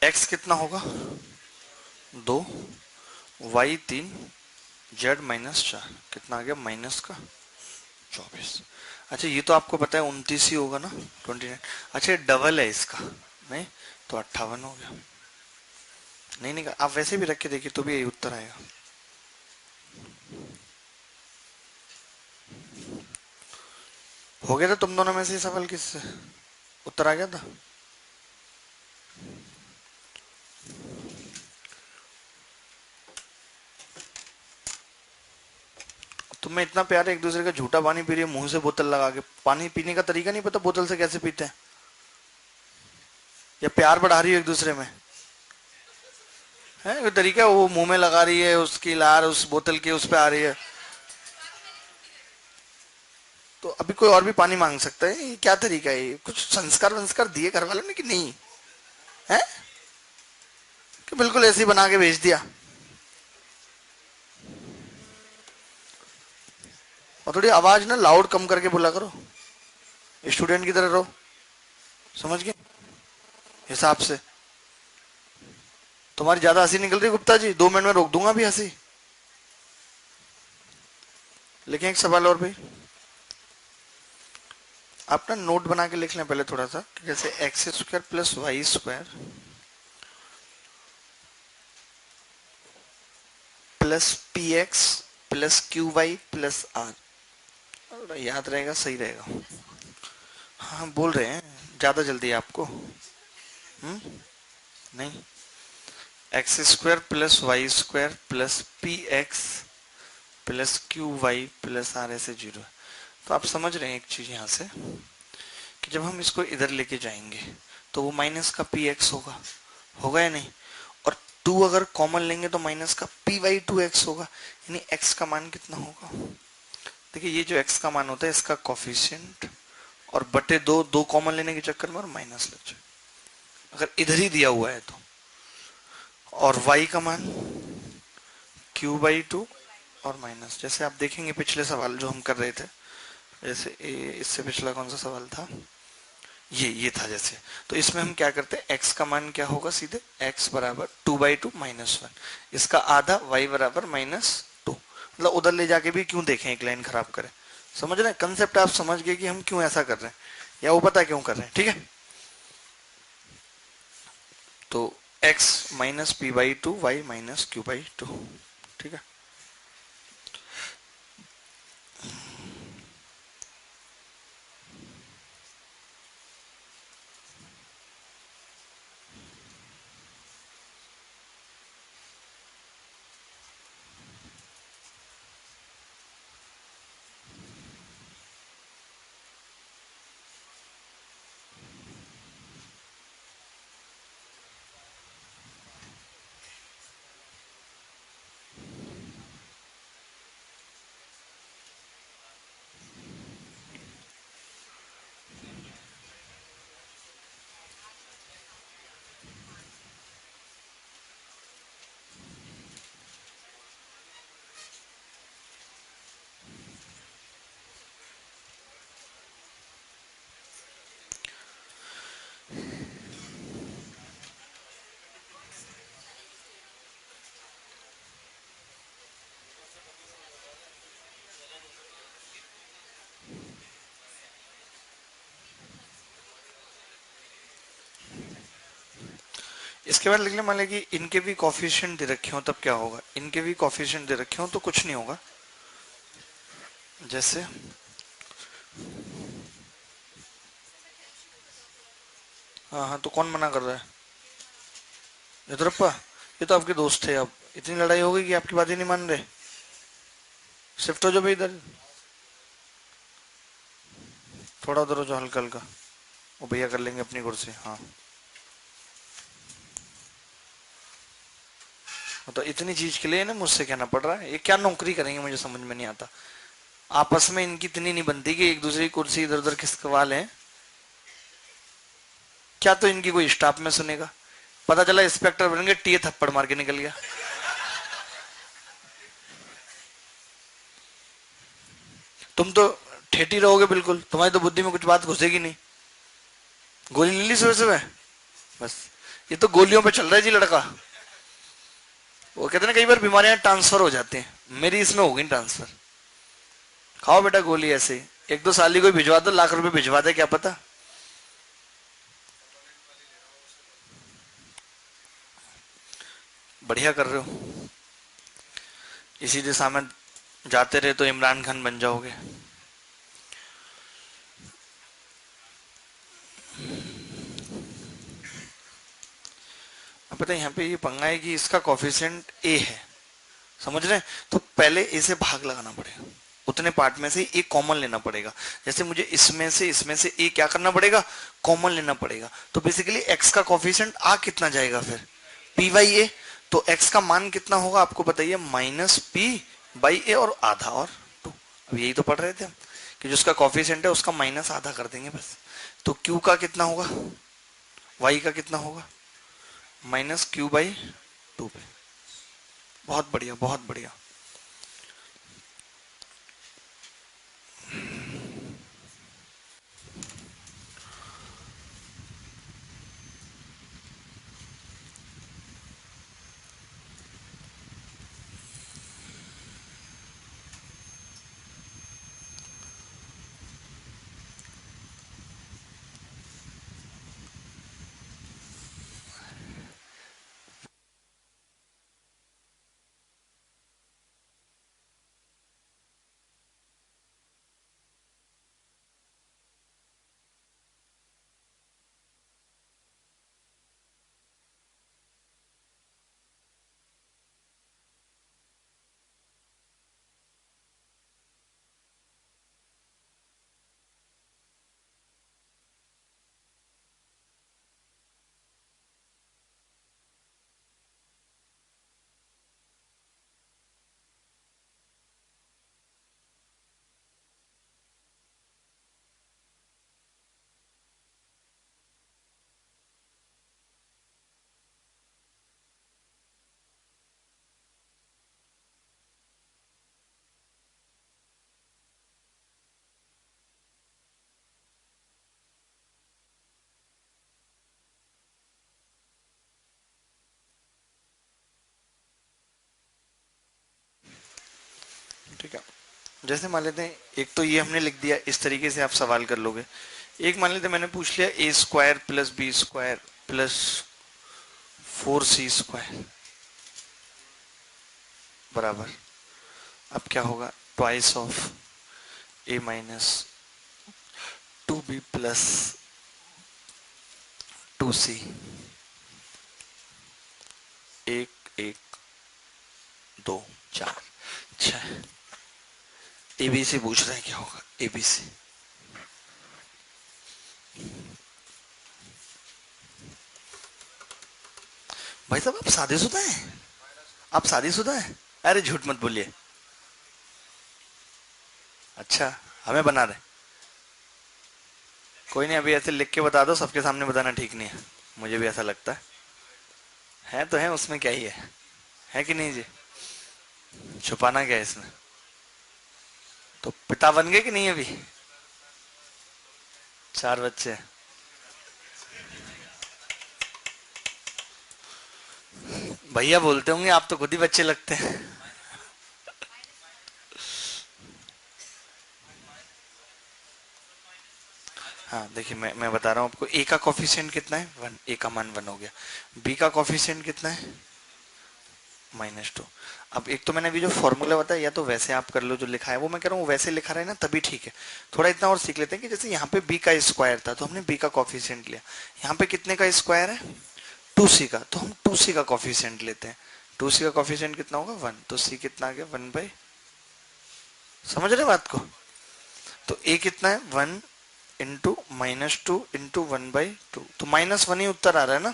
x कितना होगा 2, y 3, z माइनस 4, कितना आ गया माइनस का 24। अच्छा ये तो आपको पता है 29 ही होगा ना, 29। अच्छा ये डबल है इसका, नहीं तो 58 हो गया। नहीं नहीं आप वैसे भी रख के देखिए तो भी यही उत्तर आएगा। हो गया था तुम दोनों में से सवाल किससे उत्तर आ गया था। तुम्हें इतना प्यार है एक दूसरे का झूठा पानी पी रही है मुंह से बोतल लगा के, पानी पीने का तरीका नहीं पता बोतल से कैसे पीते हैं, या प्यार बढ़ा रही हो एक दूसरे में है, वो तरीका वो मुंह में लगा रही है उसकी लार उस बोतल की उस पे आ रही है, तो अभी कोई और भी पानी मांग सकता है, ये क्या तरीका है, ये कुछ संस्कार वंस्कार दिए घर वालों ने कि नहीं है, कि बिल्कुल ऐसे ही बना के भेज दिया। और थोड़ी आवाज ना लाउड कम करके बोला करो, स्टूडेंट की तरह रहो, समझ गए हिसाब से। तुम्हारी ज्यादा हंसी निकल रही गुप्ता जी, 2 मिनट में रोक दूंगा भी हंसी। लेकिन एक सवाल और भाई, आप ना नोट बना के लिख लें पहले थोड़ा सा, जैसे x square plus Y square plus p x plus q y plus r, याद रहेगा सही रहेगा। हाँ बोल रहे हैं, ज्यादा जल्दी है आपको। नहीं, x square plus Y square plus p x plus q y plus r ऐसे 0 है। तो आप समझ रहे हैं एक चीज यहाँ से, कि जब हम इसको इधर लेके जाएंगे तो वो माइनस का पी एक्स होगा, होगा या नहीं, और 2 अगर कॉमन लेंगे तो माइनस का पी वाई 2x होगा, यानी x का मान कितना होगा। देखिए ये जो x का मान होता है इसका कॉफिशिएंट, और बटे 2 कॉमन लेने के चक्कर में और माइनस लग जाए अगर इधर ही दिया हुआ है तो, और y का मान q बाई 2 और माइनस, जैसे आप देखेंगे पिछले सवाल जो हम कर रहे थे, जैसे इससे पिछला कौन सा सवाल था, ये था जैसे, तो इसमें हम क्या करते हैं x का मान क्या होगा सीधे x बराबर 2/2 माइनस 1, इसका आधा y बराबर -2, मतलब उधर ले जाके भी क्यों देखें एक लाइन खराब करें, समझ रहे हैं कंसेप्ट, आप समझ गए कि हम क्यों ऐसा कर रहे हैं, या वो पता है क्यों कर रहे हैं, ठीक है। तो x minus p by two, y minus q by two. ठीक है। इसके बाद लिख ले, मान लें कि इनके भी कॉफिशिएंट दे रखे हो तब क्या होगा, इनके भी कॉफिशिएंट दे रखे हो तो कुछ नहीं होगा। जैसे हाँ हाँ, तो कौन मना कर रहा है? यद्रप्पा, ये तो आपके दोस्त थे। अब इतनी लड़ाई हो गई कि आपकी बात ही नहीं मान रहे। शिफ्ट हो जाओ भाई इधर, थोड़ा उधर हो जाओ, हल्का हल्का। वो भैया कर लेंगे अपनी कुर्सी। हाँ, तो इतनी चीज के लिए ना मुझसे कहना पड़ रहा है, ये क्या नौकरी करेंगे मुझे समझ में नहीं आता। आपस में इनकी इतनी नहीं बनती कि एक दूसरे की कुर्सी इधर उधर खिसकवा लें। क्या तो इनकी कोई स्टाफ में सुनेगा? पता चला इंस्पेक्टर बन गए, टीए थप्पड़ मार के निकल गया। तुम तो ठेठी रहोगे बिल्कुल, तुम्हारी तो बुद्धि में कुछ बात घुसेगी नहीं। गोली ले ली सुबह सुबह, बस। ये तो गोलियों पे चल रहा है जी लड़का। वो कहते हैं ना कई बार बीमारियां ट्रांसफर हो जाती हैं, मेरी इसमें हो गई ट्रांसफर। खाओ बेटा गोली ऐसे ही। एक दो साली को भिजवा दो, लाख रुपए भिजवा दे, क्या पता। बढ़िया कर रहे हो, इसी दिशा में जाते रहे तो इमरान खान बन जाओगे। अब पता है यहाँ पे ये पंगा है कि इसका कॉफिशिएंट ए है, समझ रहे हैं? तो पहले ए से भाग लगाना पड़ेगा, उतने पार्ट में से एक कॉमन लेना पड़ेगा। जैसे मुझे इसमें से ए क्या करना पड़ेगा, कॉमन लेना पड़ेगा। तो बेसिकली एक्स का कॉफिशिएंट आ कितना जाएगा फिर, पी बाई ए। तो एक्स का मान कितना होगा आपको बताइए, माइनस पी बाई ए और आधा और टू। अब यही तो पढ़ रहे थे हम कि जो उसका कॉफिशिएंट है उसका माइनस आधा कर देंगे बस। तो क्यू का कितना होगा, वाई का कितना होगा, माइनस क्यू बाई टू पे। बहुत बढ़िया, बहुत बढ़िया। ठीक है, जैसे मान लेते हैं एक तो ये हमने लिख दिया, इस तरीके से आप सवाल कर लोगे। एक मान लेते मैंने पूछ लिया a square plus b square plus 4c² बराबर, अब क्या होगा, twice of a minus 2b plus 2c, एक एक दो चार छह। एबीसी पूछ रहे हैं क्या होगा, एबीसी। भाई साहब आप शादीशुदा हैं, आप शादीशुदा हैं? अरे झूठ मत बोलिए। अच्छा, हमें बना रहे। कोई नहीं, अभी ऐसे लिख के बता दो, सबके सामने बताना ठीक नहीं है, मुझे भी ऐसा लगता है तो है, उसमें क्या ही है कि नहीं जी? छुपाना क्या है इसमें? तो पिता बन गए कि नहीं अभी? 4 बच्चे। भैया बोलते होंगे, आप तो खुद ही बच्चे लगते हैं। हाँ देखिए, मैं बता रहा हूँ आपको, ए का कॉफिशिएंट कितना है, 1, ए का मान 1 हो गया। बी का कॉफिशिएंट कितना है, -2। अब एक तो मैंने अभी जो फॉर्मूला बताया, या तो वैसे आप कर लो जो लिखा है, वो मैं कह रहा हूँ वैसे लिखा रहे ना तभी ठीक है। थोड़ा इतना और सीख लेते हैं कि जैसे यहाँ पे बी का स्क्वायर था तो हमने बी का कॉफिशिएंट लिया, यहाँ पे कितने का स्क्वायर है, 2c का, तो हम 2c का कॉफिशिएंट लेते हैं। 2c का कॉफिशिएंट कितना होगा, 1, तो c कितना आ गया, 1/, समझ रहे बात को? तो a कितना है, 1 इंटू -2 इंटू 1/2, तो -1 ही उत्तर आ रहा है ना।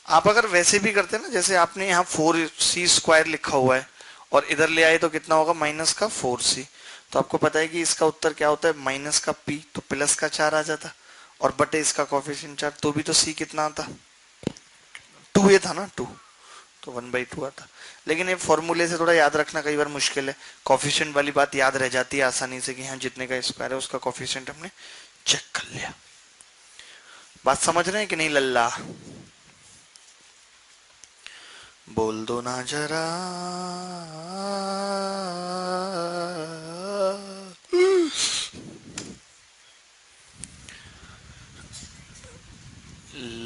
आप अगर वैसे भी करते ना, जैसे आपने यहाँ 4c² लिखा हुआ है और इधर ले आए तो कितना होगा, माइनस का 4c। तो आपको पता है कि इसका उत्तर क्या होता है, माइनस का p, तो प्लस का 4 आ जाता, और बटे इसका कॉफिशिएंट 4, तो भी तो c कितना आता, 2 ये था ना, 2, तो 1/2 आता। लेकिन ये फॉर्मूले से थोड़ा याद रखना कई बार मुश्किल है, कॉफिशिएंट वाली बात याद रह जाती है आसानी से कि हाँ जितने का स्क्वायर है उसका कॉफिशिएंट हमने चेक कर लिया। बात समझ रहे हैं कि नहीं लल्ला? बोल दो ना जरा।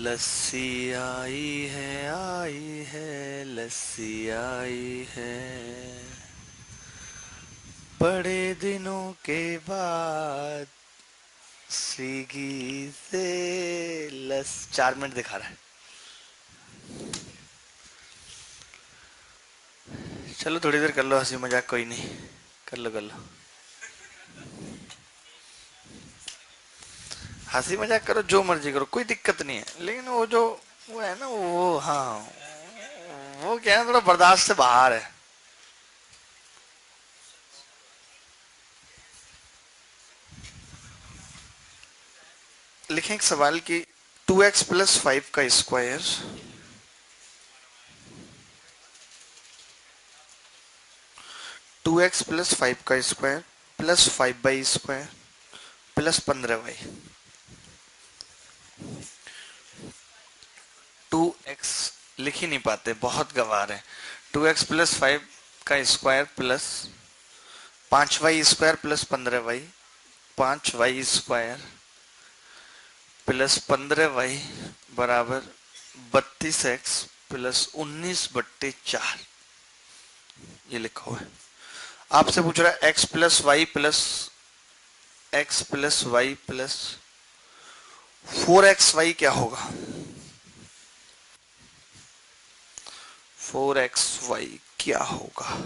लस्सी आई है, लस्सी आई है, बड़े दिनों के बाद स्विगी से 4 मिनट दिखा रहा है। चलो थोड़ी देर कर लो हंसी मजाक, कोई नहीं, कर लो कर लो, हंसी मजाक करो, जो मर्जी करो, कोई दिक्कत नहीं है। लेकिन वो जो वो है ना, वो हाँ, वो क्या है, थोड़ा बर्दाश्त से बाहर है। लिखें एक सवाल की, 2x प्लस 5 का स्क्वायर 2x प्लस 5 का square plus 5/स्क्वायर plus 15y। 2x लिख ही नहीं पाते, बहुत गवार है। 2x प्लस 5 का square plus 5y² plus 15y, 5y² plus 15y बराबर 32x प्लस 19/4, ये लिखा हुआ है। आपसे पूछ रहा है x+y+4xy क्या होगा, 4xy क्या होगा?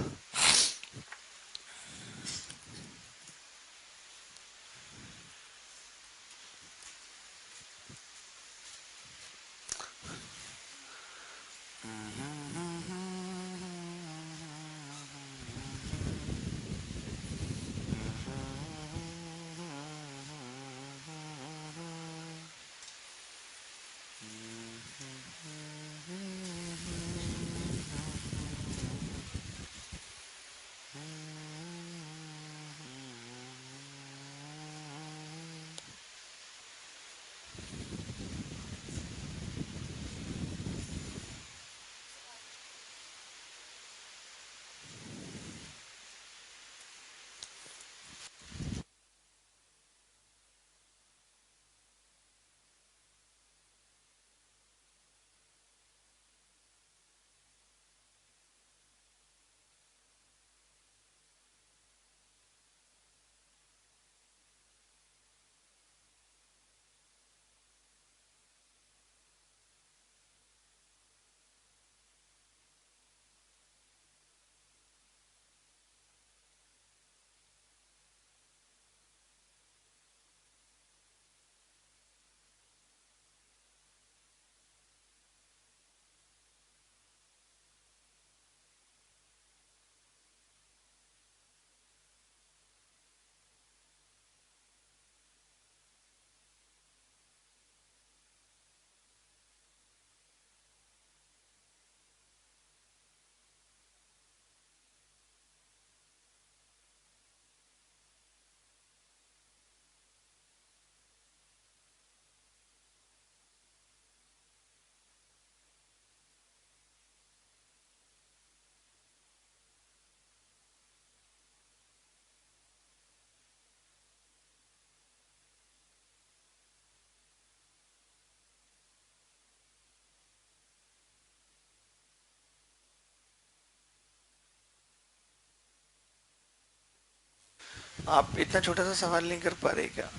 आप इतना छोटा सा सवाल नहीं कर पा रहे क्या?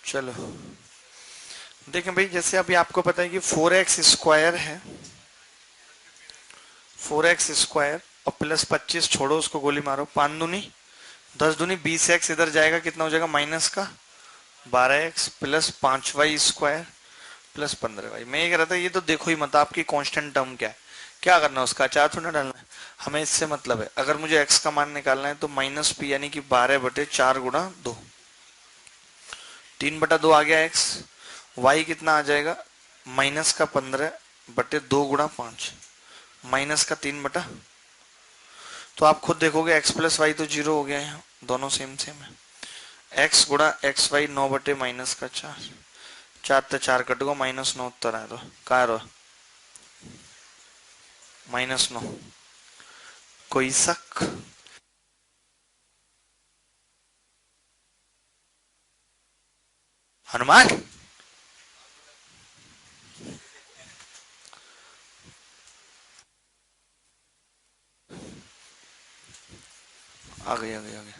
चलो देखें भाई, जैसे अभी आपको पता है कि 4x² है, 4x² और +25 छोड़ो, उसको गोली मारो, 5 दूनी 10 दूनी 20x, इधर जाएगा कितना हो जाएगा माइनस का 12x +5y² +15y। मैं ये कह रहा था ये तो देखो ही मत, आपकी कांस्टेंट टर्म क्या है, क्या करना है उसका अचार थोड़ा डालना है, हमें इससे मतलब है। अगर मुझे x का मान निकालना है तो -p यानी कि 12/4 × 2, 3/2 आ गया x। y कितना आ जाएगा, -15/2 × 5, -3/, तो आप खुद देखोगे x + y तो 0 हो गया है, दोनों सेम सेम है। x × xy 9/-4, 4 कट गो -9 उत्तर आए, तो कहा रहो -9, कोई शक? हनुमान आ गई आ गई आ गई।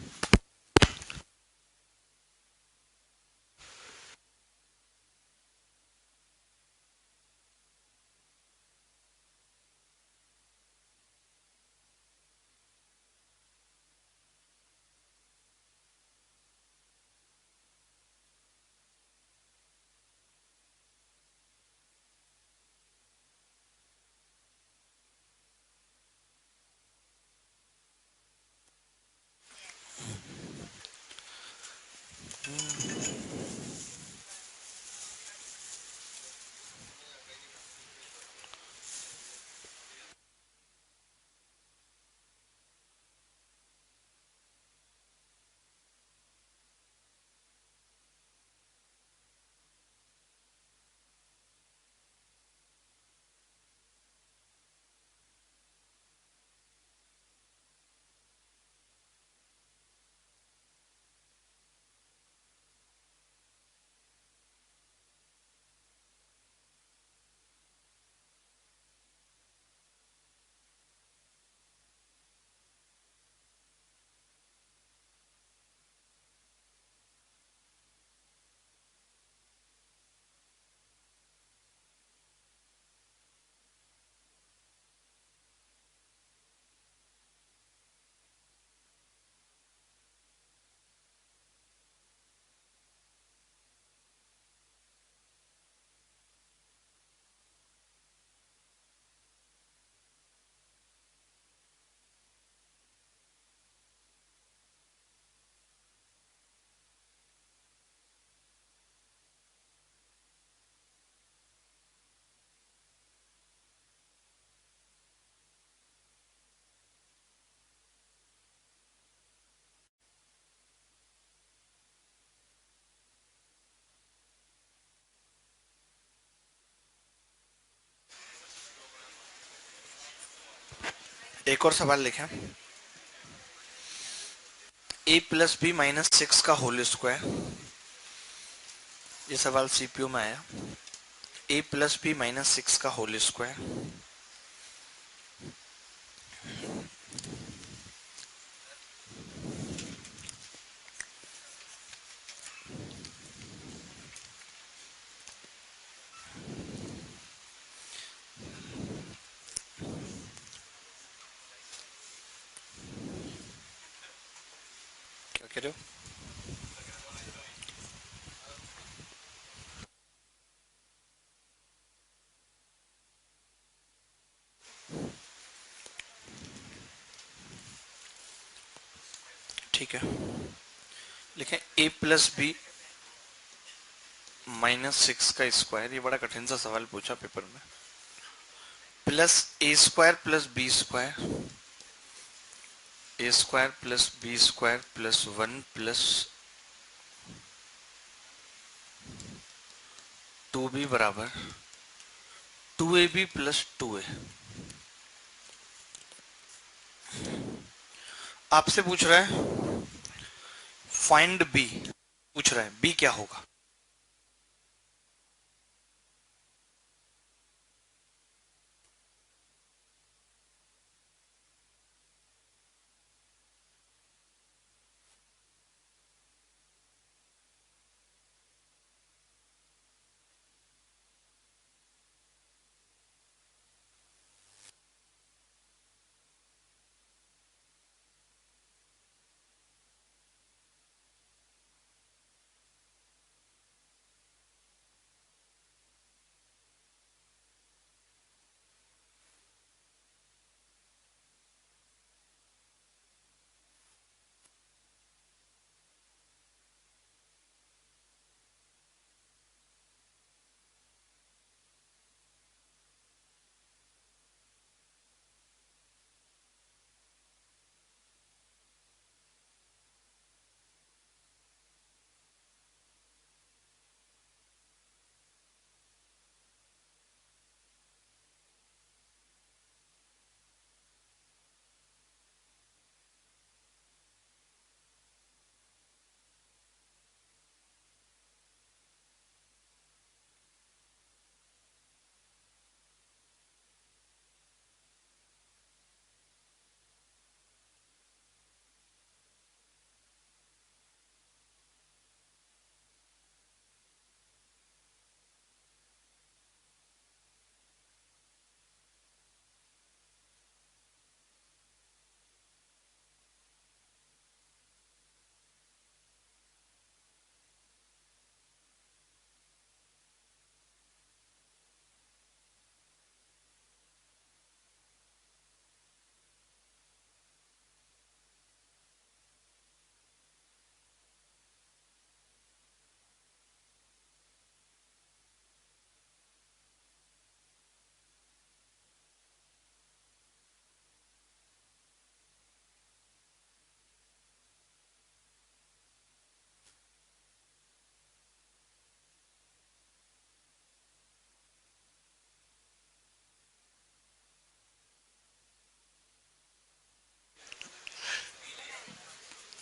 एक और सवाल लिखें, a + b - 6 का होल स्क्वायर, ये सवाल सीपीयू में आया। a + b - 6 का होल स्क्वायर, क्या कह रहे हो? ठीक है, लिखें a + b - 6 का स्क्वायर, ये बड़ा कठिन सा सवाल पूछा पेपर में। Plus a square plus b square, a square plus b square plus 1 plus 2b बराबर 2ab प्लस 2a। आपसे पूछ रहा है फाइंड बी, पूछ रहा है बी क्या होगा।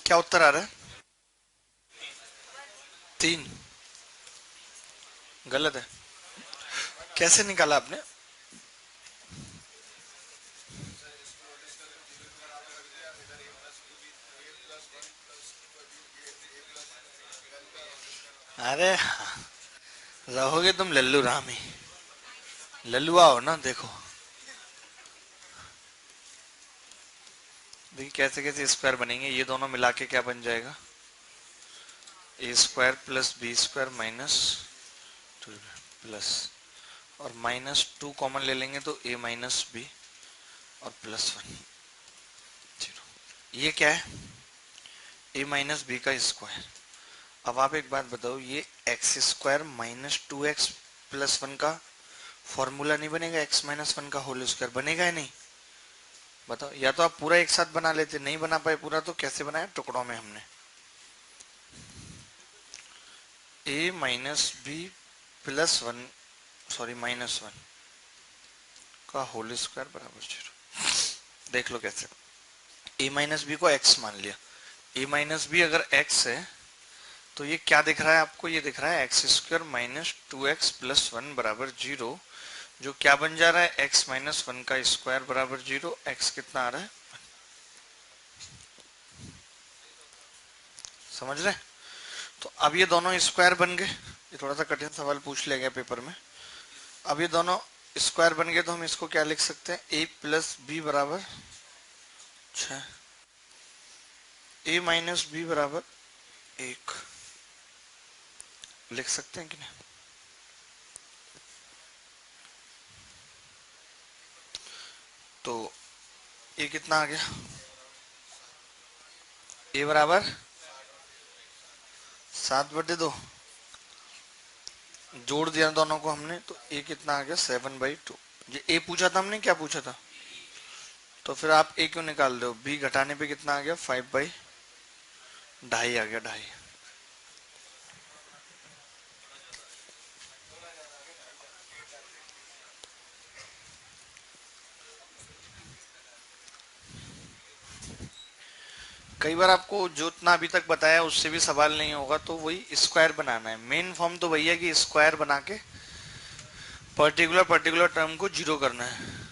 क्या उत्तर आ रहा है? 3 गलत है। कैसे निकाला आपने? अरे रहोगे तुम लल्लू राम ही, लल्लुआ हो ना। देखो देखिए कैसे कैसे स्क्वायर बनेंगे। ये दोनों मिला के क्या बन जाएगा, a square plus b square minus 2 plus, और -2 कॉमन ले लेंगे तो a माइनस बी और +1 0। ये क्या है, a माइनस बी का स्क्वायर। अब आप एक बात बताओ, ये x square minus 2x plus 1 का फॉर्मूला नहीं बनेगा? x माइनस 1 का होल स्क्वायर बनेगा या नहीं? बताओ। या तो आप पूरा एक साथ बना लेते, नहीं बना पाए पूरा तो कैसे बनाया, टुकड़ों में हमने a minus b plus 1, sorry -1 का होल स्क्वायर बराबर 0। देख लो कैसे, a माइनस बी को x मान लिया। a माइनस बी अगर x है तो ये क्या दिख रहा है आपको, ये दिख रहा है x square minus 2x plus 1 बराबर 0, जो क्या बन जा रहा है x माइनस 1 का स्क्वायर बराबर 0। x कितना आ रहा है, समझ रहे हैं? तो अब ये दोनों स्क्वायर बन गए। ये थोड़ा सा कठिन सवाल पूछ लिया गया पेपर में। अब ये दोनों स्क्वायर बन गए तो हम इसको क्या लिख सकते हैं, a प्लस बी बराबर 6, a माइनस बी बराबर 1 लिख सकते हैं कि नहीं? तो ये कितना आ गया, a बराबर 7/2, जोड़ दिया दोनों को हमने तो a कितना आ गया 7/2। ये ए पूछा था हमने, क्या पूछा था? तो फिर आप ए क्यों निकाल रहे हो? बी घटाने पे कितना आ गया? 5/2 आ गया, 2.5। कई बार आपको जो इतना अभी तक बताया उससे भी सवाल नहीं होगा, तो वही स्क्वायर बनाना है। मेन फॉर्म तो वही है कि स्क्वायर बना के पर्टिकुलर पर्टिकुलर टर्म को जीरो करना है।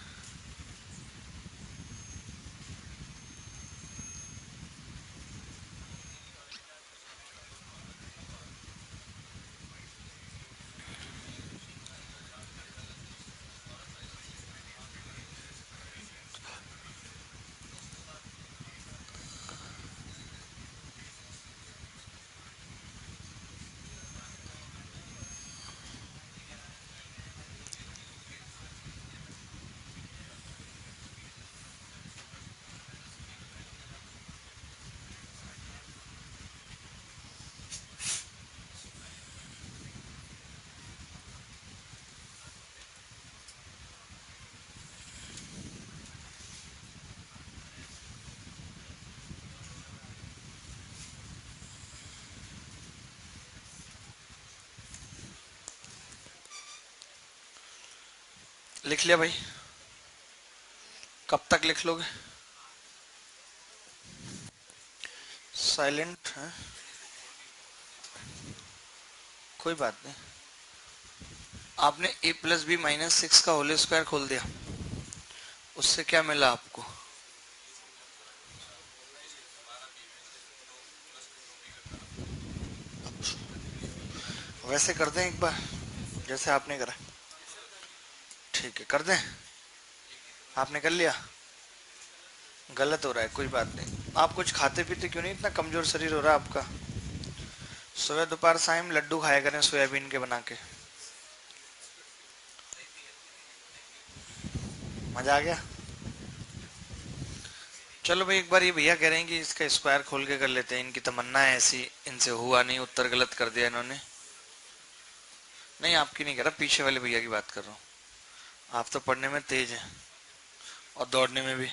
लिख लिया भाई? कब तक लिख लोगे? साइलेंट है, कोई बात नहीं। आपने a+b-6 का होल स्क्वायर खोल दिया, उससे क्या मिला आपको? वैसे कर दें एक बार, जैसे आपने करा। ठीक है, कर दें। आपने कर लिया? गलत हो रहा है, कोई बात नहीं। आप कुछ खाते पीते क्यों नहीं? इतना कमजोर शरीर हो रहा है आपका। सुबह दोपहर शाम लड्डू खाया करें सोयाबीन के बना के। मजा आ गया? चलो भाई, एक बार ये भैया कह रहे हैं कि इसका स्क्वायर खोल के कर लेते हैं, इनकी तमन्ना है ऐसी। इनसे हुआ नहीं, उत्तर गलत कर दिया इन्होंने। नहीं, आपकी नहीं कर रहा, पीछे वाले भैया की बात कर रहा हूँ। आप तो पढ़ने में तेज हैं और दौड़ने में भी।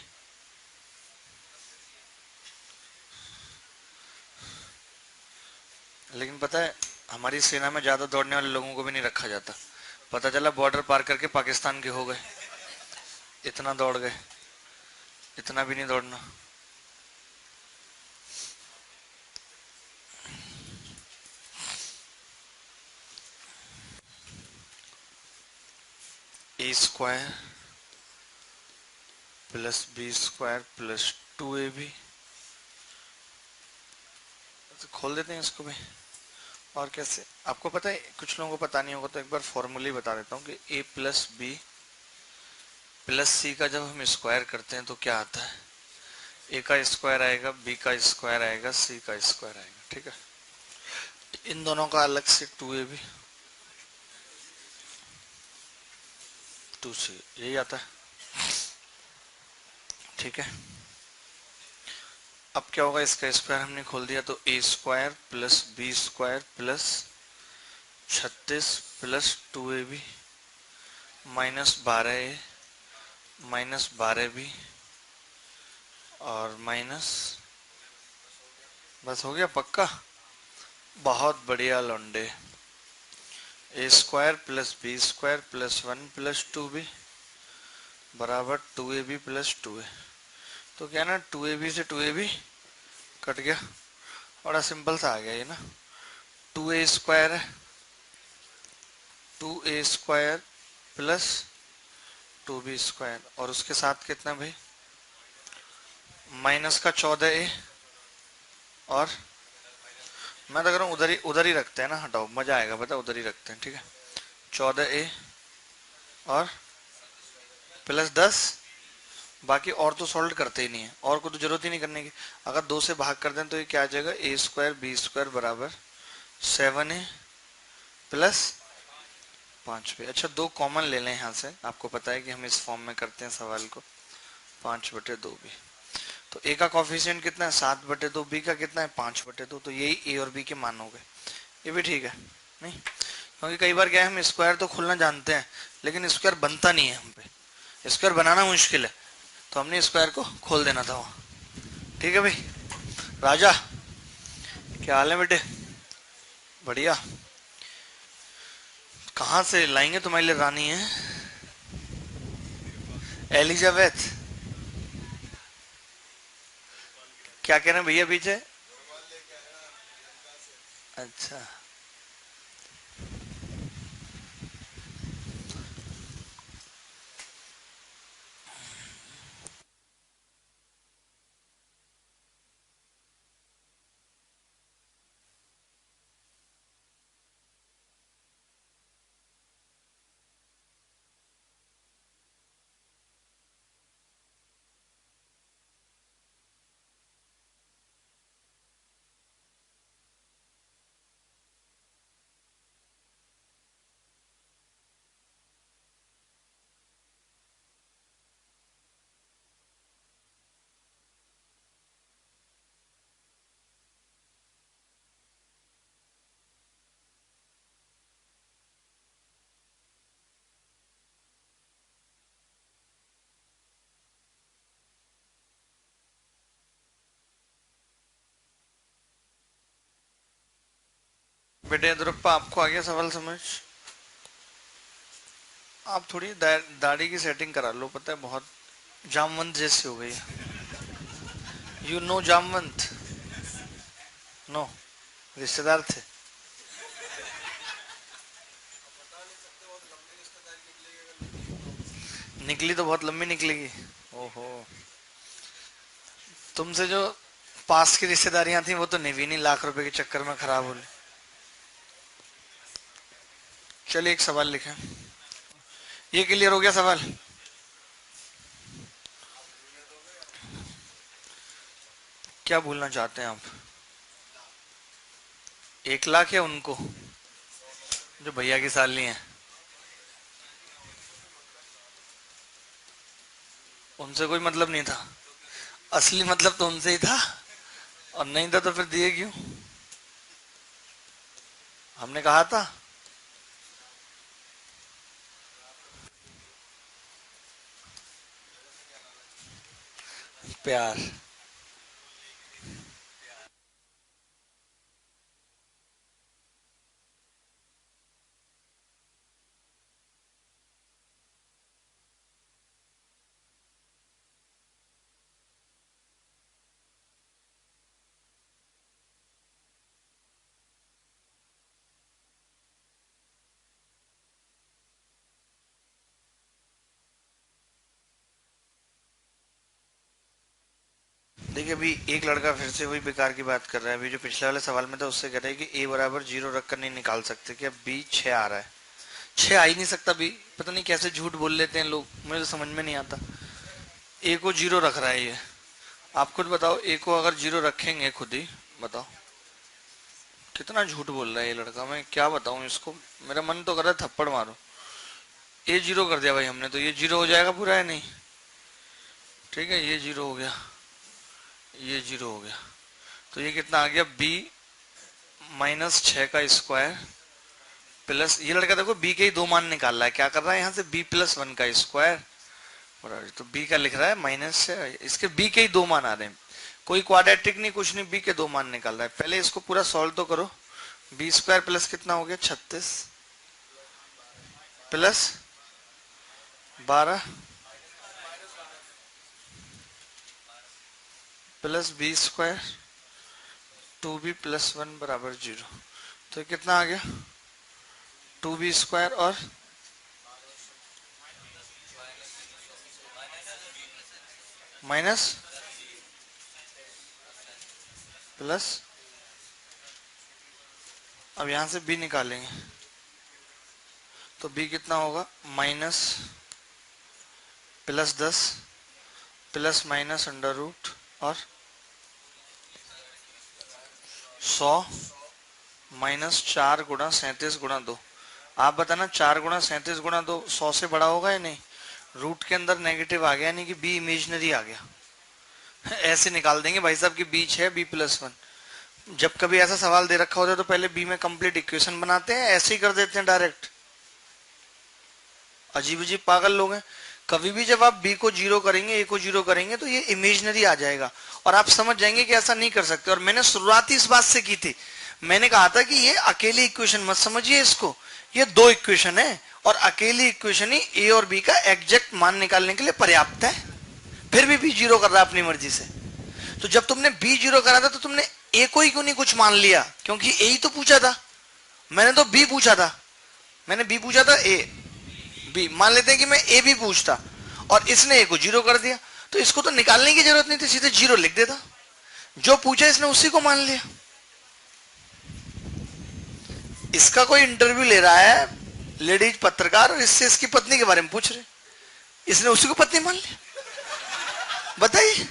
लेकिन पता है, हमारी सेना में ज्यादा दौड़ने वाले लोगों को भी नहीं रखा जाता। पता चला बॉर्डर पार करके पाकिस्तान के हो गए, इतना दौड़ गए। इतना भी नहीं दौड़ना। a² + b² + 2ab। तो खोल देते हैं इसको भी। और कैसे? आपको पता है, कुछ लोगों को पता नहीं होगा, तो एक बार फॉर्मूले बता देता हूँ कि a + b + c का जब हम स्क्वायर करते हैं तो क्या आता है? a का स्क्वायर आएगा, b का स्क्वायर आएगा, c का स्क्वायर आएगा। ठीक है, इन दोनों का अलग से 2ab 2c, यही आता है। ठीक है, अब क्या होगा? इसका स्क्वायर हमने खोल दिया, तो a² + b² + 36 + 2ab -12a -12b और माइनस, बस हो गया पक्का। बहुत बढ़िया लौंडे। a² + b² + 1 + 2b बराबर 2ab + 2a। तो क्या ना, 2ab से 2ab कट गया। बड़ा सिंपल सा आ गया ये ना। 2a² है, 2a² + 2b² और उसके साथ कितना भाई? माइनस का 14a। और मैं तो कह रहा हूँ उधर ही रखते हैं ना, हटाओ, मजा आएगा, पता, उधर ही रखते हैं। ठीक है, 14a और +10। बाकी और तो सॉल्व करते ही नहीं है, और को तो जरूरत ही नहीं करने की। अगर 2 से भाग कर दें तो ये क्या आ जाएगा? a² b² बराबर 7a + 5b। अच्छा, 2 कॉमन ले लें यहाँ से, आपको पता है कि हम इस फॉर्म में करते हैं सवाल को। 5/2b। तो a का कॉफिशिएंट कितना है? 7/2। b का कितना है? 5/2। तो यही a और b के मान हो गए। ये भी ठीक है नहीं? क्योंकि कई बार क्या है, हम स्क्वायर तो खोलना जानते हैं लेकिन स्क्वायर बनता नहीं है हम पे, स्क्वायर बनाना मुश्किल है, तो हमने स्क्वायर को खोल देना था वहाँ। ठीक है भाई। राजा, क्या हाल है बेटे? बढ़िया। कहाँ से लाएंगे तुम्हारे लिए रानी है? एलिजाबेथ? क्या कह रहे हैं भैया पीछे? अच्छा। बेटे द्रुपा, आपको आ गया सवाल समझ? आप थोड़ी दाढ़ी की सेटिंग करा लो, पता है बहुत जामवंत जैसी हो गई है। You know Jamwant? नो। रिश्तेदार थे? निकली तो बहुत लंबी निकलेगी। ओहो। तुमसे जो पास की रिश्तेदारियां थी वो तो निभी नहीं, लाख रुपए के चक्कर में खराब हो गई। चलिए एक सवाल लिखें। ये क्लियर हो गया सवाल? क्या भूलना चाहते हैं आप? 1 लाख या उनको जो भैया की साली हैं? उनसे कोई मतलब नहीं था? असली मतलब तो उनसे ही था, और नहीं था तो फिर दिए क्यों? हमने कहा था। प्यार। देखिए अभी एक लड़का फिर से वही बेकार की बात कर रहा है। अभी जो पिछले वाले सवाल में था उससे कह रहा है कि a बराबर 0 रखकर नहीं निकाल सकते क्या? b 6 आ रहा है। 6 आ ही नहीं सकता b। पता नहीं कैसे झूठ बोल लेते हैं लोग, मुझे तो समझ में नहीं आता। a को 0 रख रहा है ये। आप खुद बताओ, a को अगर 0 रखेंगे खुद ही, बताओ कितना झूठ बोल रहा है ये लड़का। मैं क्या बताऊं इसको, मेरा मन तो कर रहा है थप्पड़ मारो। a 0 कर दिया भाई हमने, तो ये 0 हो जाएगा पूरा है नहीं? ठीक है, ये 0 हो गया, ये 0 हो गया। तो ये कितना आ गया? b -6 का स्क्वायर प्लस, ये लड़का देखो b के ही 2 मान निकाल रहा है। क्या कर रहा है यहाँ से? b+1 का स्क्वायर। तो b का लिख रहा है -6, इसके b के ही 2 मान आ रहे हैं। कोई क्वाड्रेटिक नहीं, कुछ नहीं, b के 2 मान निकाल रहा है। पहले इसको पूरा सॉल्व तो करो। b² प्लस कितना हो गया? 36 प्लस 12 प्लस b², 2b+1 बराबर 0। तो कितना आ गया? 2b² और माइनस प्लस, अब यहां से b निकालेंगे तो b कितना होगा? -+10 प्लस माइनस अंडर रूट और 100 -4 गुणा 37 गुणा 2। आप बताना, 4 गुणा 37 गुणा 2 100 से बड़ा होगा या नहीं? रूट के अंदर नेगेटिव आ गया, नहीं कि b इमेजिनरी आ गया। ऐसे निकाल देंगे भाई साहब कि b 6 b+1। जब कभी ऐसा सवाल दे रखा होता है तो पहले बी में कंप्लीट इक्वेशन बनाते हैं, ऐसे ही कर देते हैं डायरेक्ट। अजीब अजीब पागल लोग हैं। कभी भी जब आप बी को जीरो करेंगे, ए को जीरो करेंगे, तो ये इमेजनरी आ जाएगा और आप समझ जाएंगे कि ऐसा नहीं कर सकते। और मैंने शुरुआत ही इस बात से की थी, मैंने कहा था कि ये अकेली इक्वेशन मत समझिए इसको, ये दो इक्वेशन है और अकेली इक्वेशन ही ए और बी का एग्जैक्ट मान निकालने के लिए पर्याप्त है। फिर भी बी जीरो कर रहा है अपनी मर्जी से। तो जब तुमने बी जीरो करा था तो तुमने ए को ही क्यों नहीं कुछ मान लिया, क्योंकि ए ही तो पूछा था। मैंने तो बी पूछा था, मैंने बी पूछा था, ए बी मान लेते हैं कि मैं ए भी पूछता और इसने ए को जीरो कर दिया, तो इसको तो निकालने की जरूरत नहीं थी, सीधे जीरो लिख देता। जो पूछा इसने उसी को मान लिया। इसका कोई इंटरव्यू ले रहा है लेडीज पत्रकार और इससे इसकी पत्नी के बारे में पूछ रहे, इसने उसी को पत्नी मान लिया। बताइए,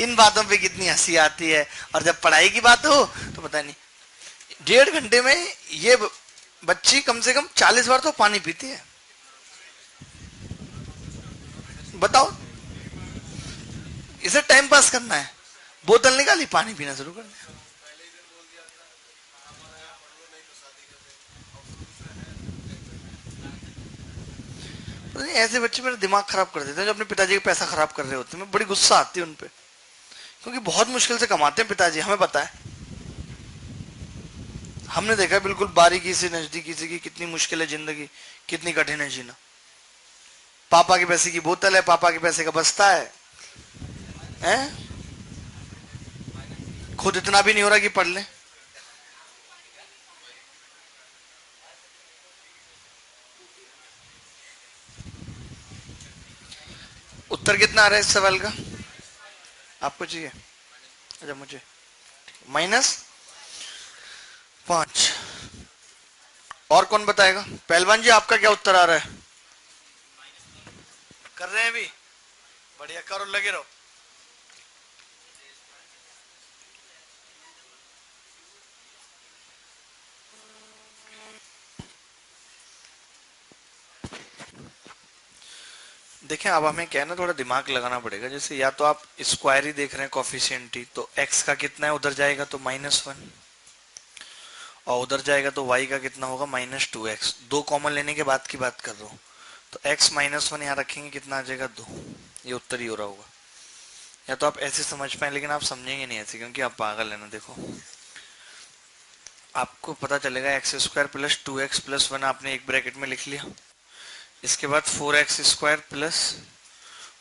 इन बातों पे कितनी हंसी आती है। और जब पढ़ाई की बात हो तो पता नहीं, 1.5 घंटे में ये बच्ची कम से कम 40 बार तो पानी पीती है। बताओ, इसे टाइम पास करना है, बोतल निकाली पानी पीना शुरू कर दिया। पता नहीं ऐसे बच्चे मेरा दिमाग खराब कर देते हैं जो अपने पिताजी का पैसा खराब कर रहे होते हैं। मैं बड़ी गुस्सा आती है उन पे, क्योंकि बहुत मुश्किल से कमाते हैं पिताजी, हमें पता है। हमने देखा बिल्कुल बारीकी से नजदीकी से कि कितनी मुश्किल है जिंदगी, कितनी कठिन है जीना। पापा के पैसे की बोतल है, पापा के पैसे का बस्ता है? खुद इतना भी नहीं हो रहा कि पढ़ ले। उत्तर कितना आ रहा है इस सवाल का आपको चाहिए? अच्छा मुझे -5। और कौन बताएगा? पहलवान जी आपका क्या उत्तर आ रहा है? कर रहे हैं अभी? बढ़िया, करो, लगे रहो। देखें, अब हमें क्या है ना, थोड़ा दिमाग लगाना पड़ेगा। जैसे या तो आप स्क्वायर ही देख रहे हैं, कोफिशिएंट ही, तो x का कितना है उधर जाएगा तो -1, और उधर जाएगा तो y का कितना होगा -2x। दो कॉमन लेने के बाद की बात कर रहा हूँ। तो x -1 यहाँ रखेंगे, कितना आ जाएगा 2। ये उत्तर ही हो रहा होगा। या तो आप ऐसे समझ पाए, लेकिन आप समझेंगे नहीं ऐसे, क्योंकि आप पागल है ना। देखो, आपको पता चलेगा x² + 2x + 1 आपने एक ब्रैकेट में लिख लिया। इसके बाद 4x² +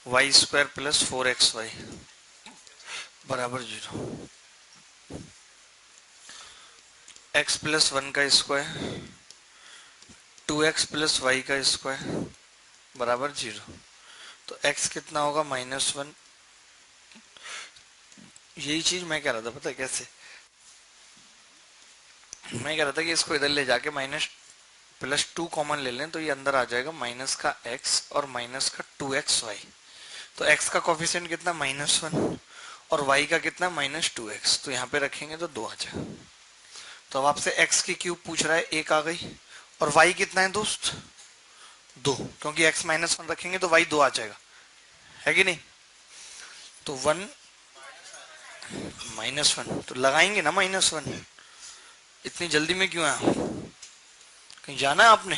y² + 4xy बराबर 0। x + 1 का स्क्वायर 2x + y का स्क्वायर बराबर 0। तो x कितना होगा -1। यही चीज मैं कह रहा था, पता है कैसे? मैं कह रहा था कि इसको इधर ले जाके -+2 कॉमन ले लें, तो ये अंदर आ जाएगा माइनस का x और माइनस का 2xy। तो x का कोफिशिएंट कितना -1 और y का कितना -2x, तो यहाँ पे रखेंगे तो 2 आ जाएगा। तो अब आपसे x की क्यूब पूछ रहा है, 1 आ गई। और y कितना है दोस्त? 2, क्योंकि x -1 रखेंगे तो y 2 आ जाएगा, है कि नहीं? तो 1 -1 तो लगाएंगे ना -1। इतनी जल्दी में क्यों आया? कहीं जाना है आपने?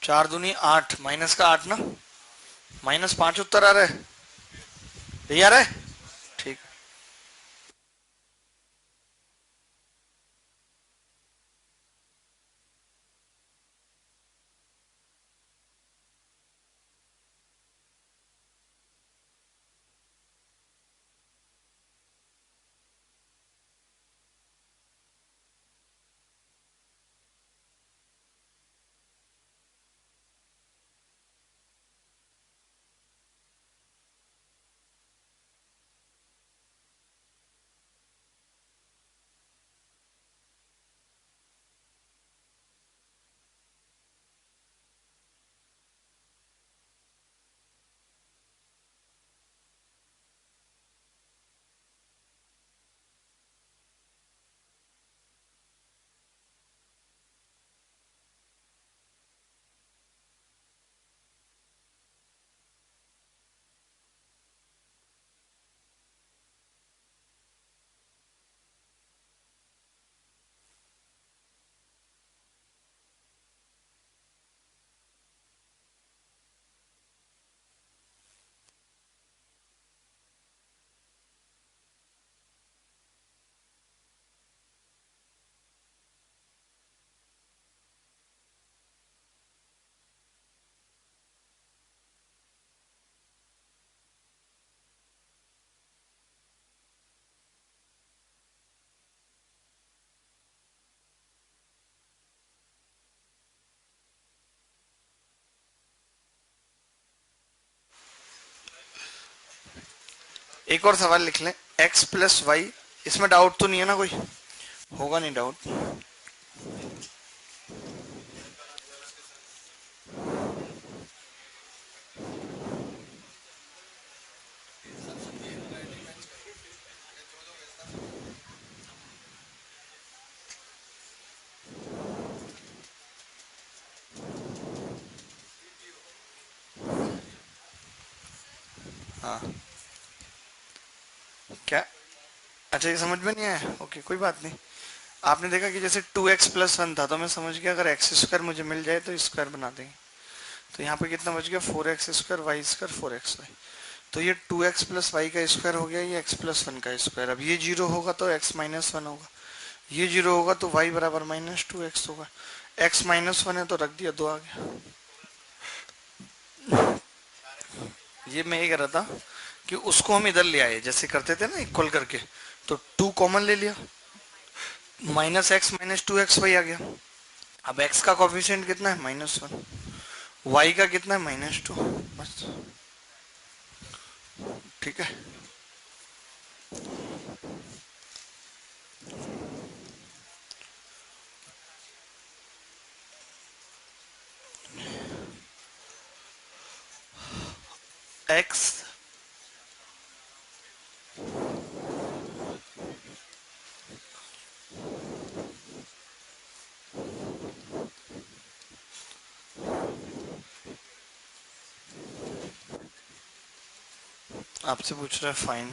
4 दूनी 8, माइनस का 8 ना, -5 उत्तर आ रहा है। यही आ रहा है? ठीक। एक और सवाल लिख लें, x प्लस वाई, इसमें डाउट तो नहीं है ना कोई? होगा नहीं डाउट? हाँ क्या? अच्छा ये समझ में नहीं आया, ओके कोई बात नहीं। आपने देखा कि जैसे 2x प्लस वन था तो मैं समझ गया अगर एक्स स्क्वायर मुझे मिल जाए तो स्क्वायर बना देंगे। तो यहाँ पे कितना बच गया, 4x square y square 4x Y. तो ये 2x प्लस वाई का स्क्वायर हो गया, ये x प्लस वन का स्क्वायर। अब ये जीरो होगा तो x माइनस वन होगा, ये जीरो होगा तो y बराबर -2x होगा। x माइनस वन है तो रख दिया, दो आ गया। ये मैं ये कह रहा था कि उसको हम इधर ले आए जैसे करते थे ना इक्वल करके, तो 2 कॉमन ले लिया, -x -2x वाई आ गया। अब x का कॉफिशिएंट कितना है, -1, y का कितना है, -2, बस। ठीक है, x आपसे पूछ रहा है फाइन।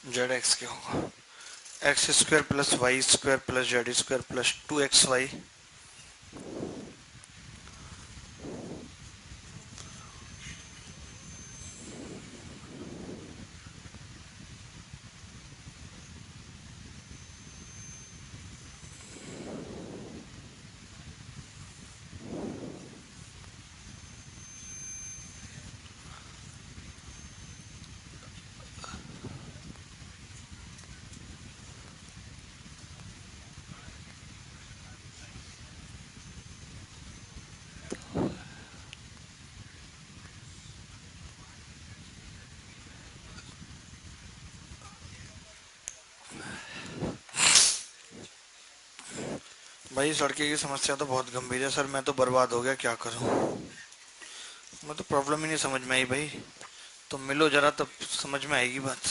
जेड एक्स क्या होगा, x square plus Y square plus z square plus 2xy। भाई सड़के की समस्या तो बहुत गंभीर है सर, मैं तो बर्बाद हो गया, क्या करूं? मैं तो प्रॉब्लम ही नहीं समझ में आई भाई। तो मिलो जरा तब समझ में आएगी बात।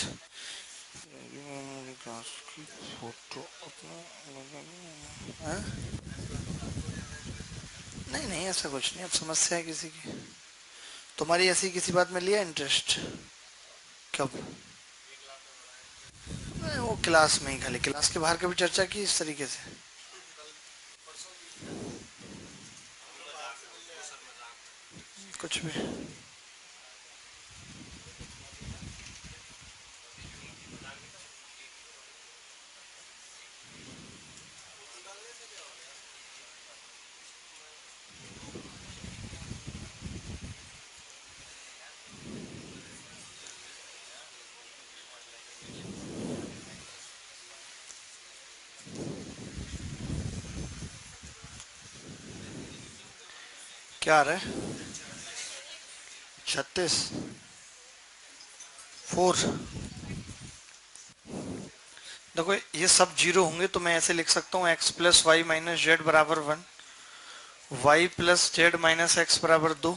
क्लास की फोटो अपना हाँ? नहीं नहीं ऐसा कुछ नहीं, अब समस्या है किसी की? तुम्हारी ऐसी किसी बात में लिया इंटरेस्ट? कब? वो क्लास में ही, खाली क्लास के बाहर कभी चर्चा की इस तरीके से? कुछ भी। क्या आ रहा है? 36, 4। देखो ये सब जीरो होंगे तो मैं ऐसे लिख सकता हूँ x plus y minus z बराबर 1, y plus z minus x बराबर 2,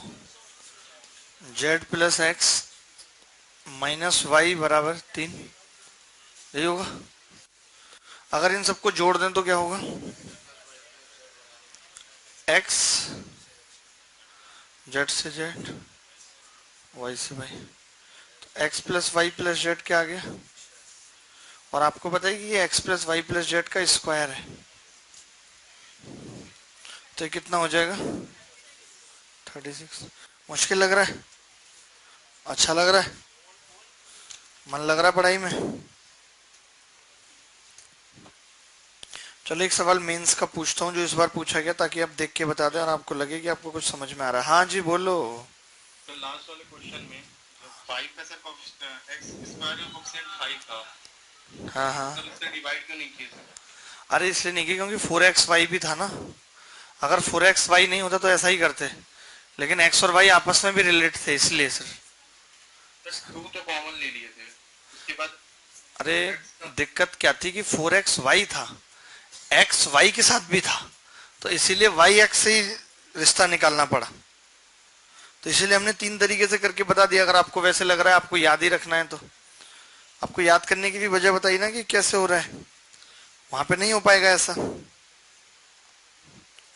z plus x minus y बराबर 3। यही होगा। अगर इन सबको जोड़ दें तो क्या होगा, एक्स जेड से जेड वाई से वाई, तो x plus y plus z क्या आ गया? और आपको पता है कि ये x plus y plus z का स्क्वायर है, तो ये कितना हो जाएगा, 36। मुश्किल लग रहा है? अच्छा लग रहा है? मन लग रहा है पढ़ाई में? चलो एक सवाल मेंस का पूछता हूँ जो इस बार पूछा गया, ताकि आप देख के बता दें और आपको लगे कि आपको कुछ समझ में आ रहा है। हाँ जी बोलो। तो लास्ट वाले क्वेश्चन में जो 5 का सर एक्स स्क्वायर का कोफिशिएंट 5 था, हाँ हाँ। सर उससे डिवाइड क्यों नहीं किए सर? अरे इसलिए नहीं की क्योंकि 4xy भी था ना। अगर 4xy नहीं होता तो ऐसा ही करते, लेकिन x और y आपस में भी रिलेट थे इसलिए सर। बस 2 तो कॉमन ले लिए थे, उसके बाद अरे दिक्कत क्या थी कि 4xy था, x y के साथ भी था, तो इसीलिए y x से ही रिश्ता निकालना पड़ा। तो इसीलिए हमने 3 तरीके से करके बता दिया। अगर आपको वैसे लग रहा है आपको याद ही रखना है तो आपको याद करने की भी वजह बताई ना कि कैसे हो रहा है। वहां पे नहीं हो पाएगा ऐसा,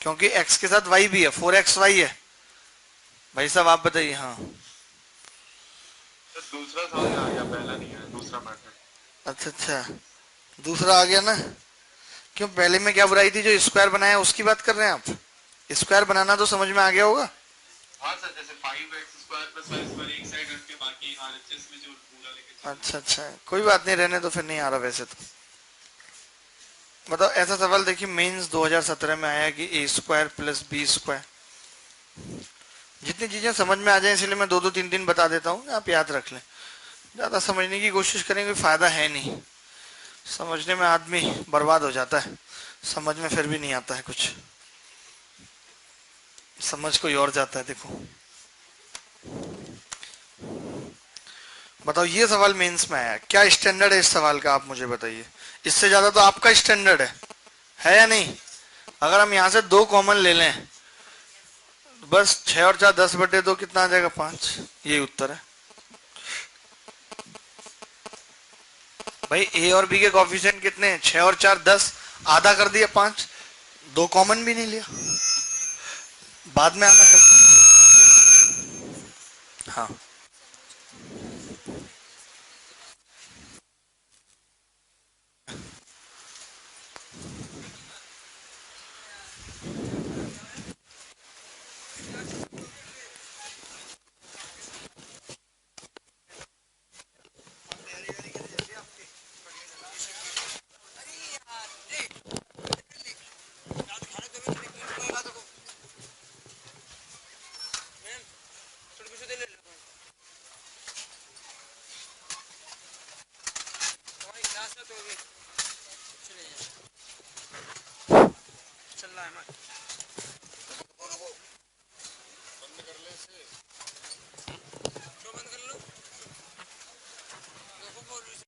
क्योंकि x के साथ y भी है, 4xy है। भाई साहब आप बताइए। हाँ तो दूसरा सवाल आ गया, पहला नहीं है, दूसरा मैथड। अच्छा अच्छा, दूसरा आ गया ना। क्यों पहले में क्या बुराई थी, जो स्क्वायर बनाया उसकी बात कर रहे हैं आप? स्क्वायर बनाना तो समझ में आ गया होगा। हाँ सर, जैसे 5x² + y² एक साइड रख के बाकी RHS में जो पूरा लेके चले। अच्छा अच्छा, कोई बात नहीं, रहने तो फिर नहीं आ रहा वैसे तो। बताओ ऐसा सवाल देखिए, मेंस 2017 में आया कि a² + b²। जितनी चीजें समझ में आ जाए इसलिए मैं 2-2 3-3 बता देता हूँ, आप याद रख लें। ज्यादा समझने की कोशिश करेंगे फायदा है नहीं, समझने में आदमी बर्बाद हो जाता है, समझ में फिर भी नहीं आता है कुछ, समझ कोई और जाता है। देखो बताओ, ये सवाल मेंस में आया, क्या स्टैंडर्ड है इस सवाल का आप मुझे बताइए। इससे ज्यादा तो आपका स्टैंडर्ड है या नहीं? अगर हम यहाँ से 2 कॉमन ले लें, बस 6 और 4 10/2 कितना आ जाएगा? 5। यही उत्तर है भाई। ए और बी के कॉफिशिएंट कितने हैं? 6 और 4 10, आधा कर दिया 5, 2 कॉमन भी नहीं लिया, बाद में आधा कर दिया। हाँ बंद कर ले इसे।